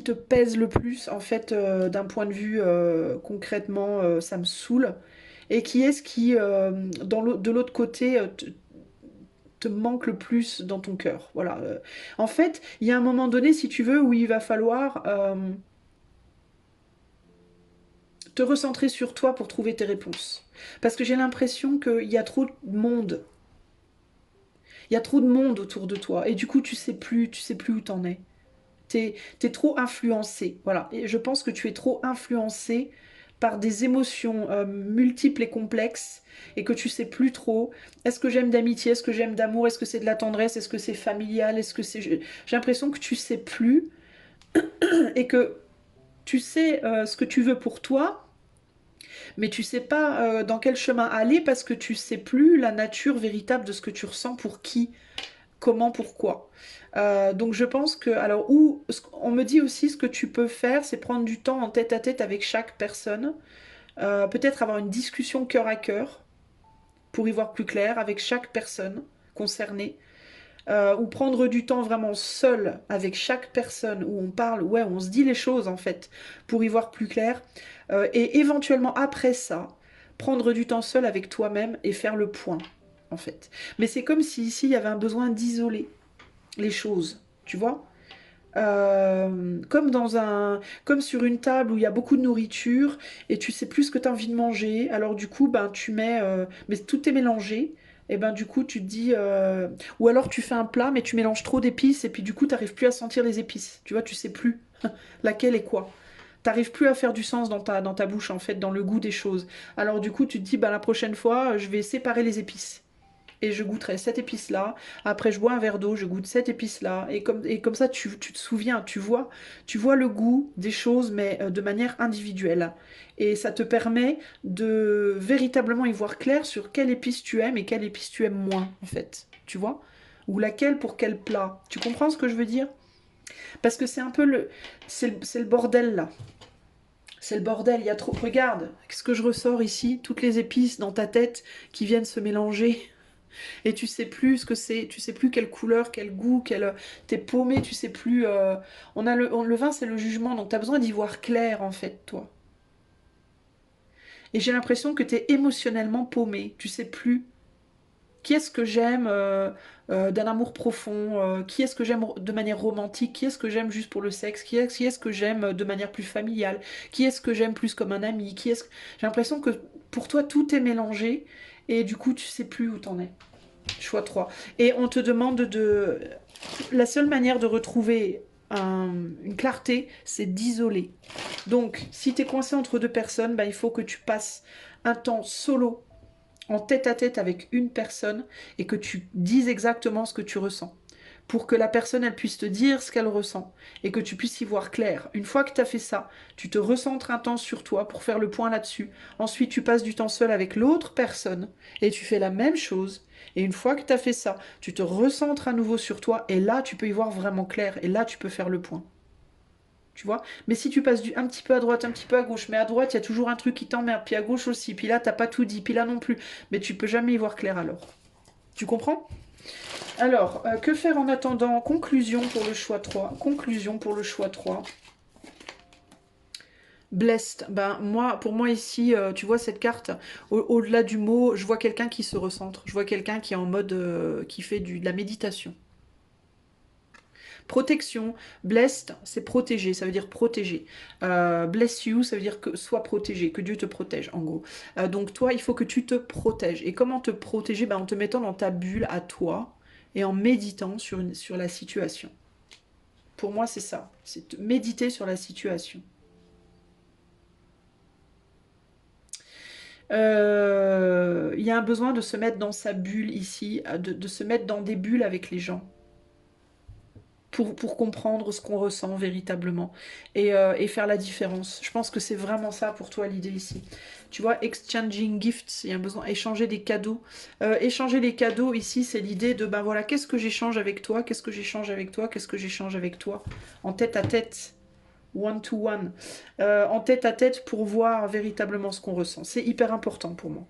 te pèse le plus en fait d'un point de vue concrètement ça me saoule et qui est-ce qui de l'autre côté te manque le plus dans ton cœur. Voilà. En fait, il y a un moment donné, si tu veux, où il va falloir te recentrer sur toi pour trouver tes réponses. Parce que j'ai l'impression qu'il y a trop de monde. Il y a trop de monde autour de toi. Et du coup, tu sais plus où t'en es. T'es trop influencé. Voilà. Et je pense que tu es trop influencé par des émotions multiples et complexes et que tu sais plus trop. Est-ce que j'aime d'amitié? Est-ce que j'aime d'amour? Est-ce que c'est de la tendresse? Est-ce que c'est familial? Est-ce que c'est... J'ai l'impression que tu sais plus et que tu sais ce que tu veux pour toi, mais tu sais pas dans quel chemin aller parce que tu sais plus la nature véritable de ce que tu ressens pour qui, comment, pourquoi. Donc je pense que, alors, on me dit aussi ce que tu peux faire, c'est prendre du temps en tête à tête avec chaque personne, peut-être avoir une discussion cœur à cœur pour y voir plus clair avec chaque personne concernée, ou prendre du temps vraiment seul avec chaque personne où on parle, ouais, où on se dit les choses en fait, pour y voir plus clair, et éventuellement après ça, prendre du temps seul avec toi-même et faire le point en fait. Mais c'est comme si ici il y avait un besoin d'isoler les choses, tu vois. Comme sur une table où il y a beaucoup de nourriture et tu sais plus ce que tu as envie de manger, alors du coup ben tu mets mais tout est mélangé et ben du coup tu te dis ou alors tu fais un plat mais tu mélanges trop d'épices et puis du coup tu n'arrives plus à sentir les épices, tu vois, tu sais plus laquelle est quoi. T'arrives plus à faire du sens dans ta bouche en fait, dans le goût des choses. Alors du coup tu te dis bah la prochaine fois je vais séparer les épices et je goûterai cette épice-là. Après, je bois un verre d'eau, je goûte cette épice-là. Et comme ça, tu te souviens, tu vois le goût des choses, mais de manière individuelle. Et ça te permet de véritablement y voir clair sur quelle épice tu aimes et quelle épice tu aimes moins, en fait. Tu vois? Ou laquelle pour quel plat. Tu comprends ce que je veux dire? Parce que c'est un peu le... C'est le bordel, là. C'est le bordel, il y a trop... Regarde, ce que je ressors ici, toutes les épices dans ta tête qui viennent se mélanger. Et tu sais plus ce que c'est, tu sais plus quelle couleur, quel goût, t'es paumé, tu sais plus. Le vin, c'est le jugement, donc t'as besoin d'y voir clair en fait, toi. Et j'ai l'impression que t'es émotionnellement paumé, tu sais plus. Qui est-ce que j'aime d'un amour profond, qui est-ce que j'aime de manière romantique, qui est-ce que j'aime juste pour le sexe, qui est-ce que j'aime de manière plus familiale, qui est-ce que j'aime plus comme un ami, J'ai l'impression que pour toi tout est mélangé et du coup tu sais plus où t'en es. Choix 3. Et on te demande de... La seule manière de retrouver une clarté, c'est d'isoler. Donc, si tu es coincé entre deux personnes, bah, il faut que tu passes un temps solo, en tête à tête avec une personne, et que tu dises exactement ce que tu ressens. Pour que la personne, elle puisse te dire ce qu'elle ressent, et que tu puisses y voir clair. Une fois que tu as fait ça, tu te recentres un temps sur toi pour faire le point là-dessus. Ensuite, tu passes du temps seul avec l'autre personne, et tu fais la même chose. Et une fois que tu as fait ça, tu te recentres à nouveau sur toi et là, tu peux y voir vraiment clair et là, tu peux faire le point. Tu vois? Mais si tu passes un petit peu à droite, un petit peu à gauche, mais à droite, il y a toujours un truc qui t'emmerde, puis à gauche aussi, puis là, t'as pas tout dit, puis là non plus, mais tu peux jamais y voir clair alors. Tu comprends? Alors, que faire en attendant? Conclusion pour le choix 3. Conclusion pour le choix 3. Blessed, ben moi, pour moi ici, tu vois cette carte, au-delà du mot, je vois quelqu'un qui se recentre, je vois quelqu'un qui est en mode, qui fait de la méditation. Protection, blessed, c'est protéger, ça veut dire protéger. Bless you, ça veut dire que sois protégé, que Dieu te protège, en gros. Donc toi, il faut que tu te protèges. Et comment te protéger? En te mettant dans ta bulle à toi et en méditant sur la situation. Pour moi, c'est ça. C'est méditer sur la situation. Il y a un besoin de se mettre dans sa bulle ici, de se mettre dans des bulles avec les gens. Pour comprendre ce qu'on ressent véritablement et faire la différence. Je pense que c'est vraiment ça pour toi l'idée ici. Tu vois, exchanging gifts, il y a un besoin, échanger des cadeaux. Échanger les cadeaux ici, c'est l'idée de, ben voilà, qu'est-ce que j'échange avec toi, qu'est-ce que j'échange avec toi, qu'est-ce que j'échange avec toi, en tête à tête, one to one, en tête à tête pour voir véritablement ce qu'on ressent. C'est hyper important pour moi.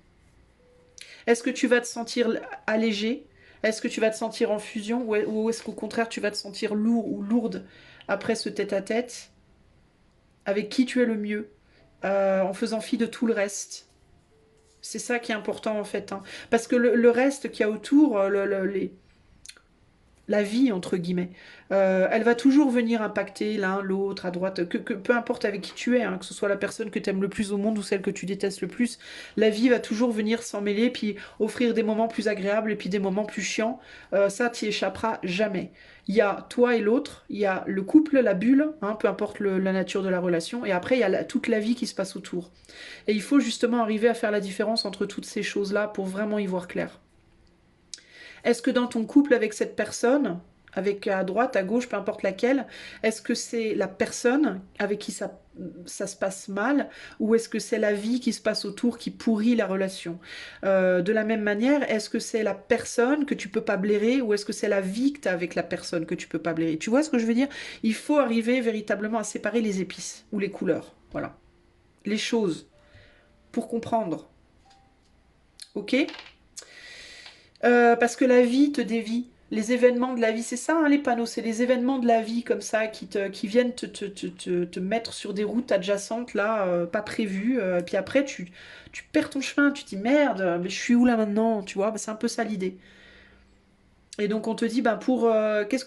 Est-ce que tu vas te sentir allégé? Est-ce que tu vas te sentir en fusion? Ou est-ce qu'au contraire tu vas te sentir lourd ou lourde après ce tête-à-tête? Avec qui tu es le mieux? En faisant fi de tout le reste. C'est ça qui est important en fait. Hein. Parce que le reste qu'il y a autour, la vie, entre guillemets, elle va toujours venir impacter l'un, l'autre, à droite, peu importe avec qui tu es, hein, que ce soit la personne que tu aimes le plus au monde ou celle que tu détestes le plus, la vie va toujours venir s'en mêler, puis offrir des moments plus agréables et puis des moments plus chiants. Ça, t'y échapperas jamais. Il y a toi et l'autre, il y a le couple, la bulle, hein, peu importe la nature de la relation, et après il y a toute la vie qui se passe autour. Et il faut justement arriver à faire la différence entre toutes ces choses-là pour vraiment y voir clair. Est-ce que dans ton couple avec cette personne, avec à droite, à gauche, peu importe laquelle, est-ce que c'est la personne avec qui ça se passe mal ou est-ce que c'est la vie qui se passe autour qui pourrit la relation? De la même manière, est-ce que c'est la personne que tu peux pas blairer ou est-ce que c'est la vie que tu as avec la personne que tu peux pas blairer? Tu vois ce que je veux dire? Il faut arriver véritablement à séparer les épices ou les couleurs. Voilà. Les choses pour comprendre. Ok? Parce que la vie te dévie. Les événements de la vie, c'est ça hein, les panneaux, c'est les événements de la vie comme ça qui viennent te mettre sur des routes adjacentes là, pas prévues. Puis après, tu perds ton chemin, tu te dis merde, mais je suis où là maintenant, tu vois, c'est un peu ça l'idée. Et donc on te dit,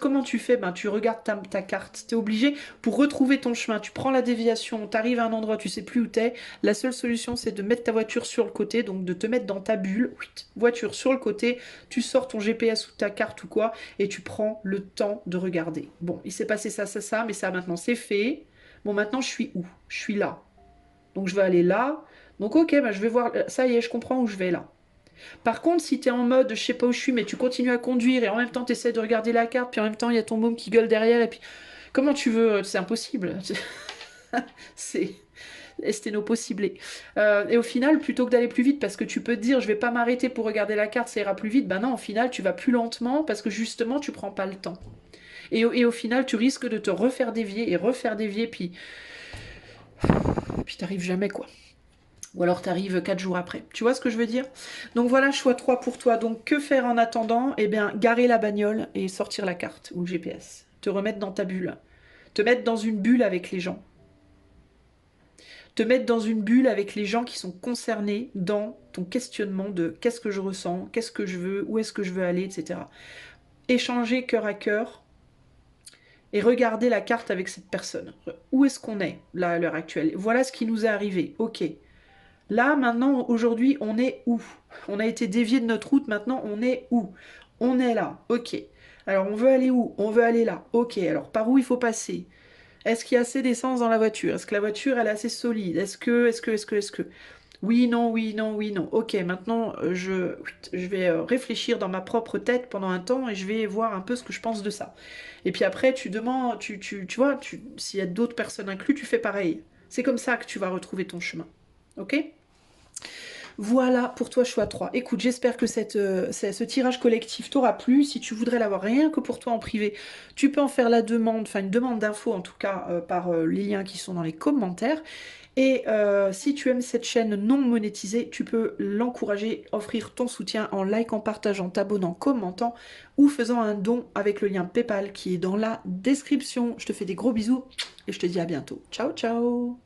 comment tu fais? Tu regardes ta carte, t'es obligé pour retrouver ton chemin, tu prends la déviation, t'arrives à un endroit, tu sais plus où t'es, la seule solution c'est de mettre ta voiture sur le côté, donc de te mettre dans ta bulle, voiture sur le côté, tu sors ton GPS ou ta carte ou quoi, et tu prends le temps de regarder. Bon, il s'est passé ça, ça, ça, mais ça maintenant c'est fait, bon maintenant je suis où? Je suis là. Donc je vais aller là, donc ok, je vais voir, ça y est, je comprends où je vais là. Par contre, si t'es en mode je sais pas où je suis, mais tu continues à conduire et en même temps t'essaies de regarder la carte, puis en même temps il y a ton môme qui gueule derrière, et puis comment tu veux? C'est impossible. C'est esthéno possible. Et au final, plutôt que d'aller plus vite, parce que tu peux te dire je vais pas m'arrêter pour regarder la carte, ça ira plus vite, ben non, au final tu vas plus lentement parce que justement tu prends pas le temps. Et au final, tu risques de te refaire dévier, puis t'arrives jamais quoi. Ou alors t'arrives 4 jours après. Tu vois ce que je veux dire? Donc voilà, choix 3 pour toi. Donc que faire en attendant? Eh bien, garer la bagnole et sortir la carte ou le GPS. Te remettre dans ta bulle. Te mettre dans une bulle avec les gens. Te mettre dans une bulle avec les gens qui sont concernés dans ton questionnement de qu'est-ce que je ressens, qu'est-ce que je veux, où est-ce que je veux aller, etc. Échanger cœur à cœur et regarder la carte avec cette personne. Où est-ce qu'on est là à l'heure actuelle? Voilà ce qui nous est arrivé. Ok. Là, maintenant, aujourd'hui, on est où? On a été dévié de notre route, maintenant, on est où? On est là, ok. Alors, on veut aller où? On veut aller là, ok. Alors, par où il faut passer? Est-ce qu'il y a assez d'essence dans la voiture? Est-ce que la voiture, elle est assez solide? Est-ce que... Oui, non, oui, non, oui, non. Ok, maintenant, je vais réfléchir dans ma propre tête pendant un temps et je vais voir un peu ce que je pense de ça. Et puis après, tu demandes, tu vois, s'il y a d'autres personnes incluses, tu fais pareil. C'est comme ça que tu vas retrouver ton chemin. Ok? Voilà pour toi choix 3. Écoute, j'espère que ce tirage collectif t'aura plu. Si tu voudrais l'avoir rien que pour toi en privé, tu peux en faire la demande, enfin une demande d'info en tout cas par les liens qui sont dans les commentaires. Et si tu aimes cette chaîne non monétisée, tu peux l'encourager, offrir ton soutien en likant, partageant, t'abonnant, commentant ou faisant un don avec le lien PayPal qui est dans la description. Je te fais des gros bisous et je te dis à bientôt. Ciao, ciao!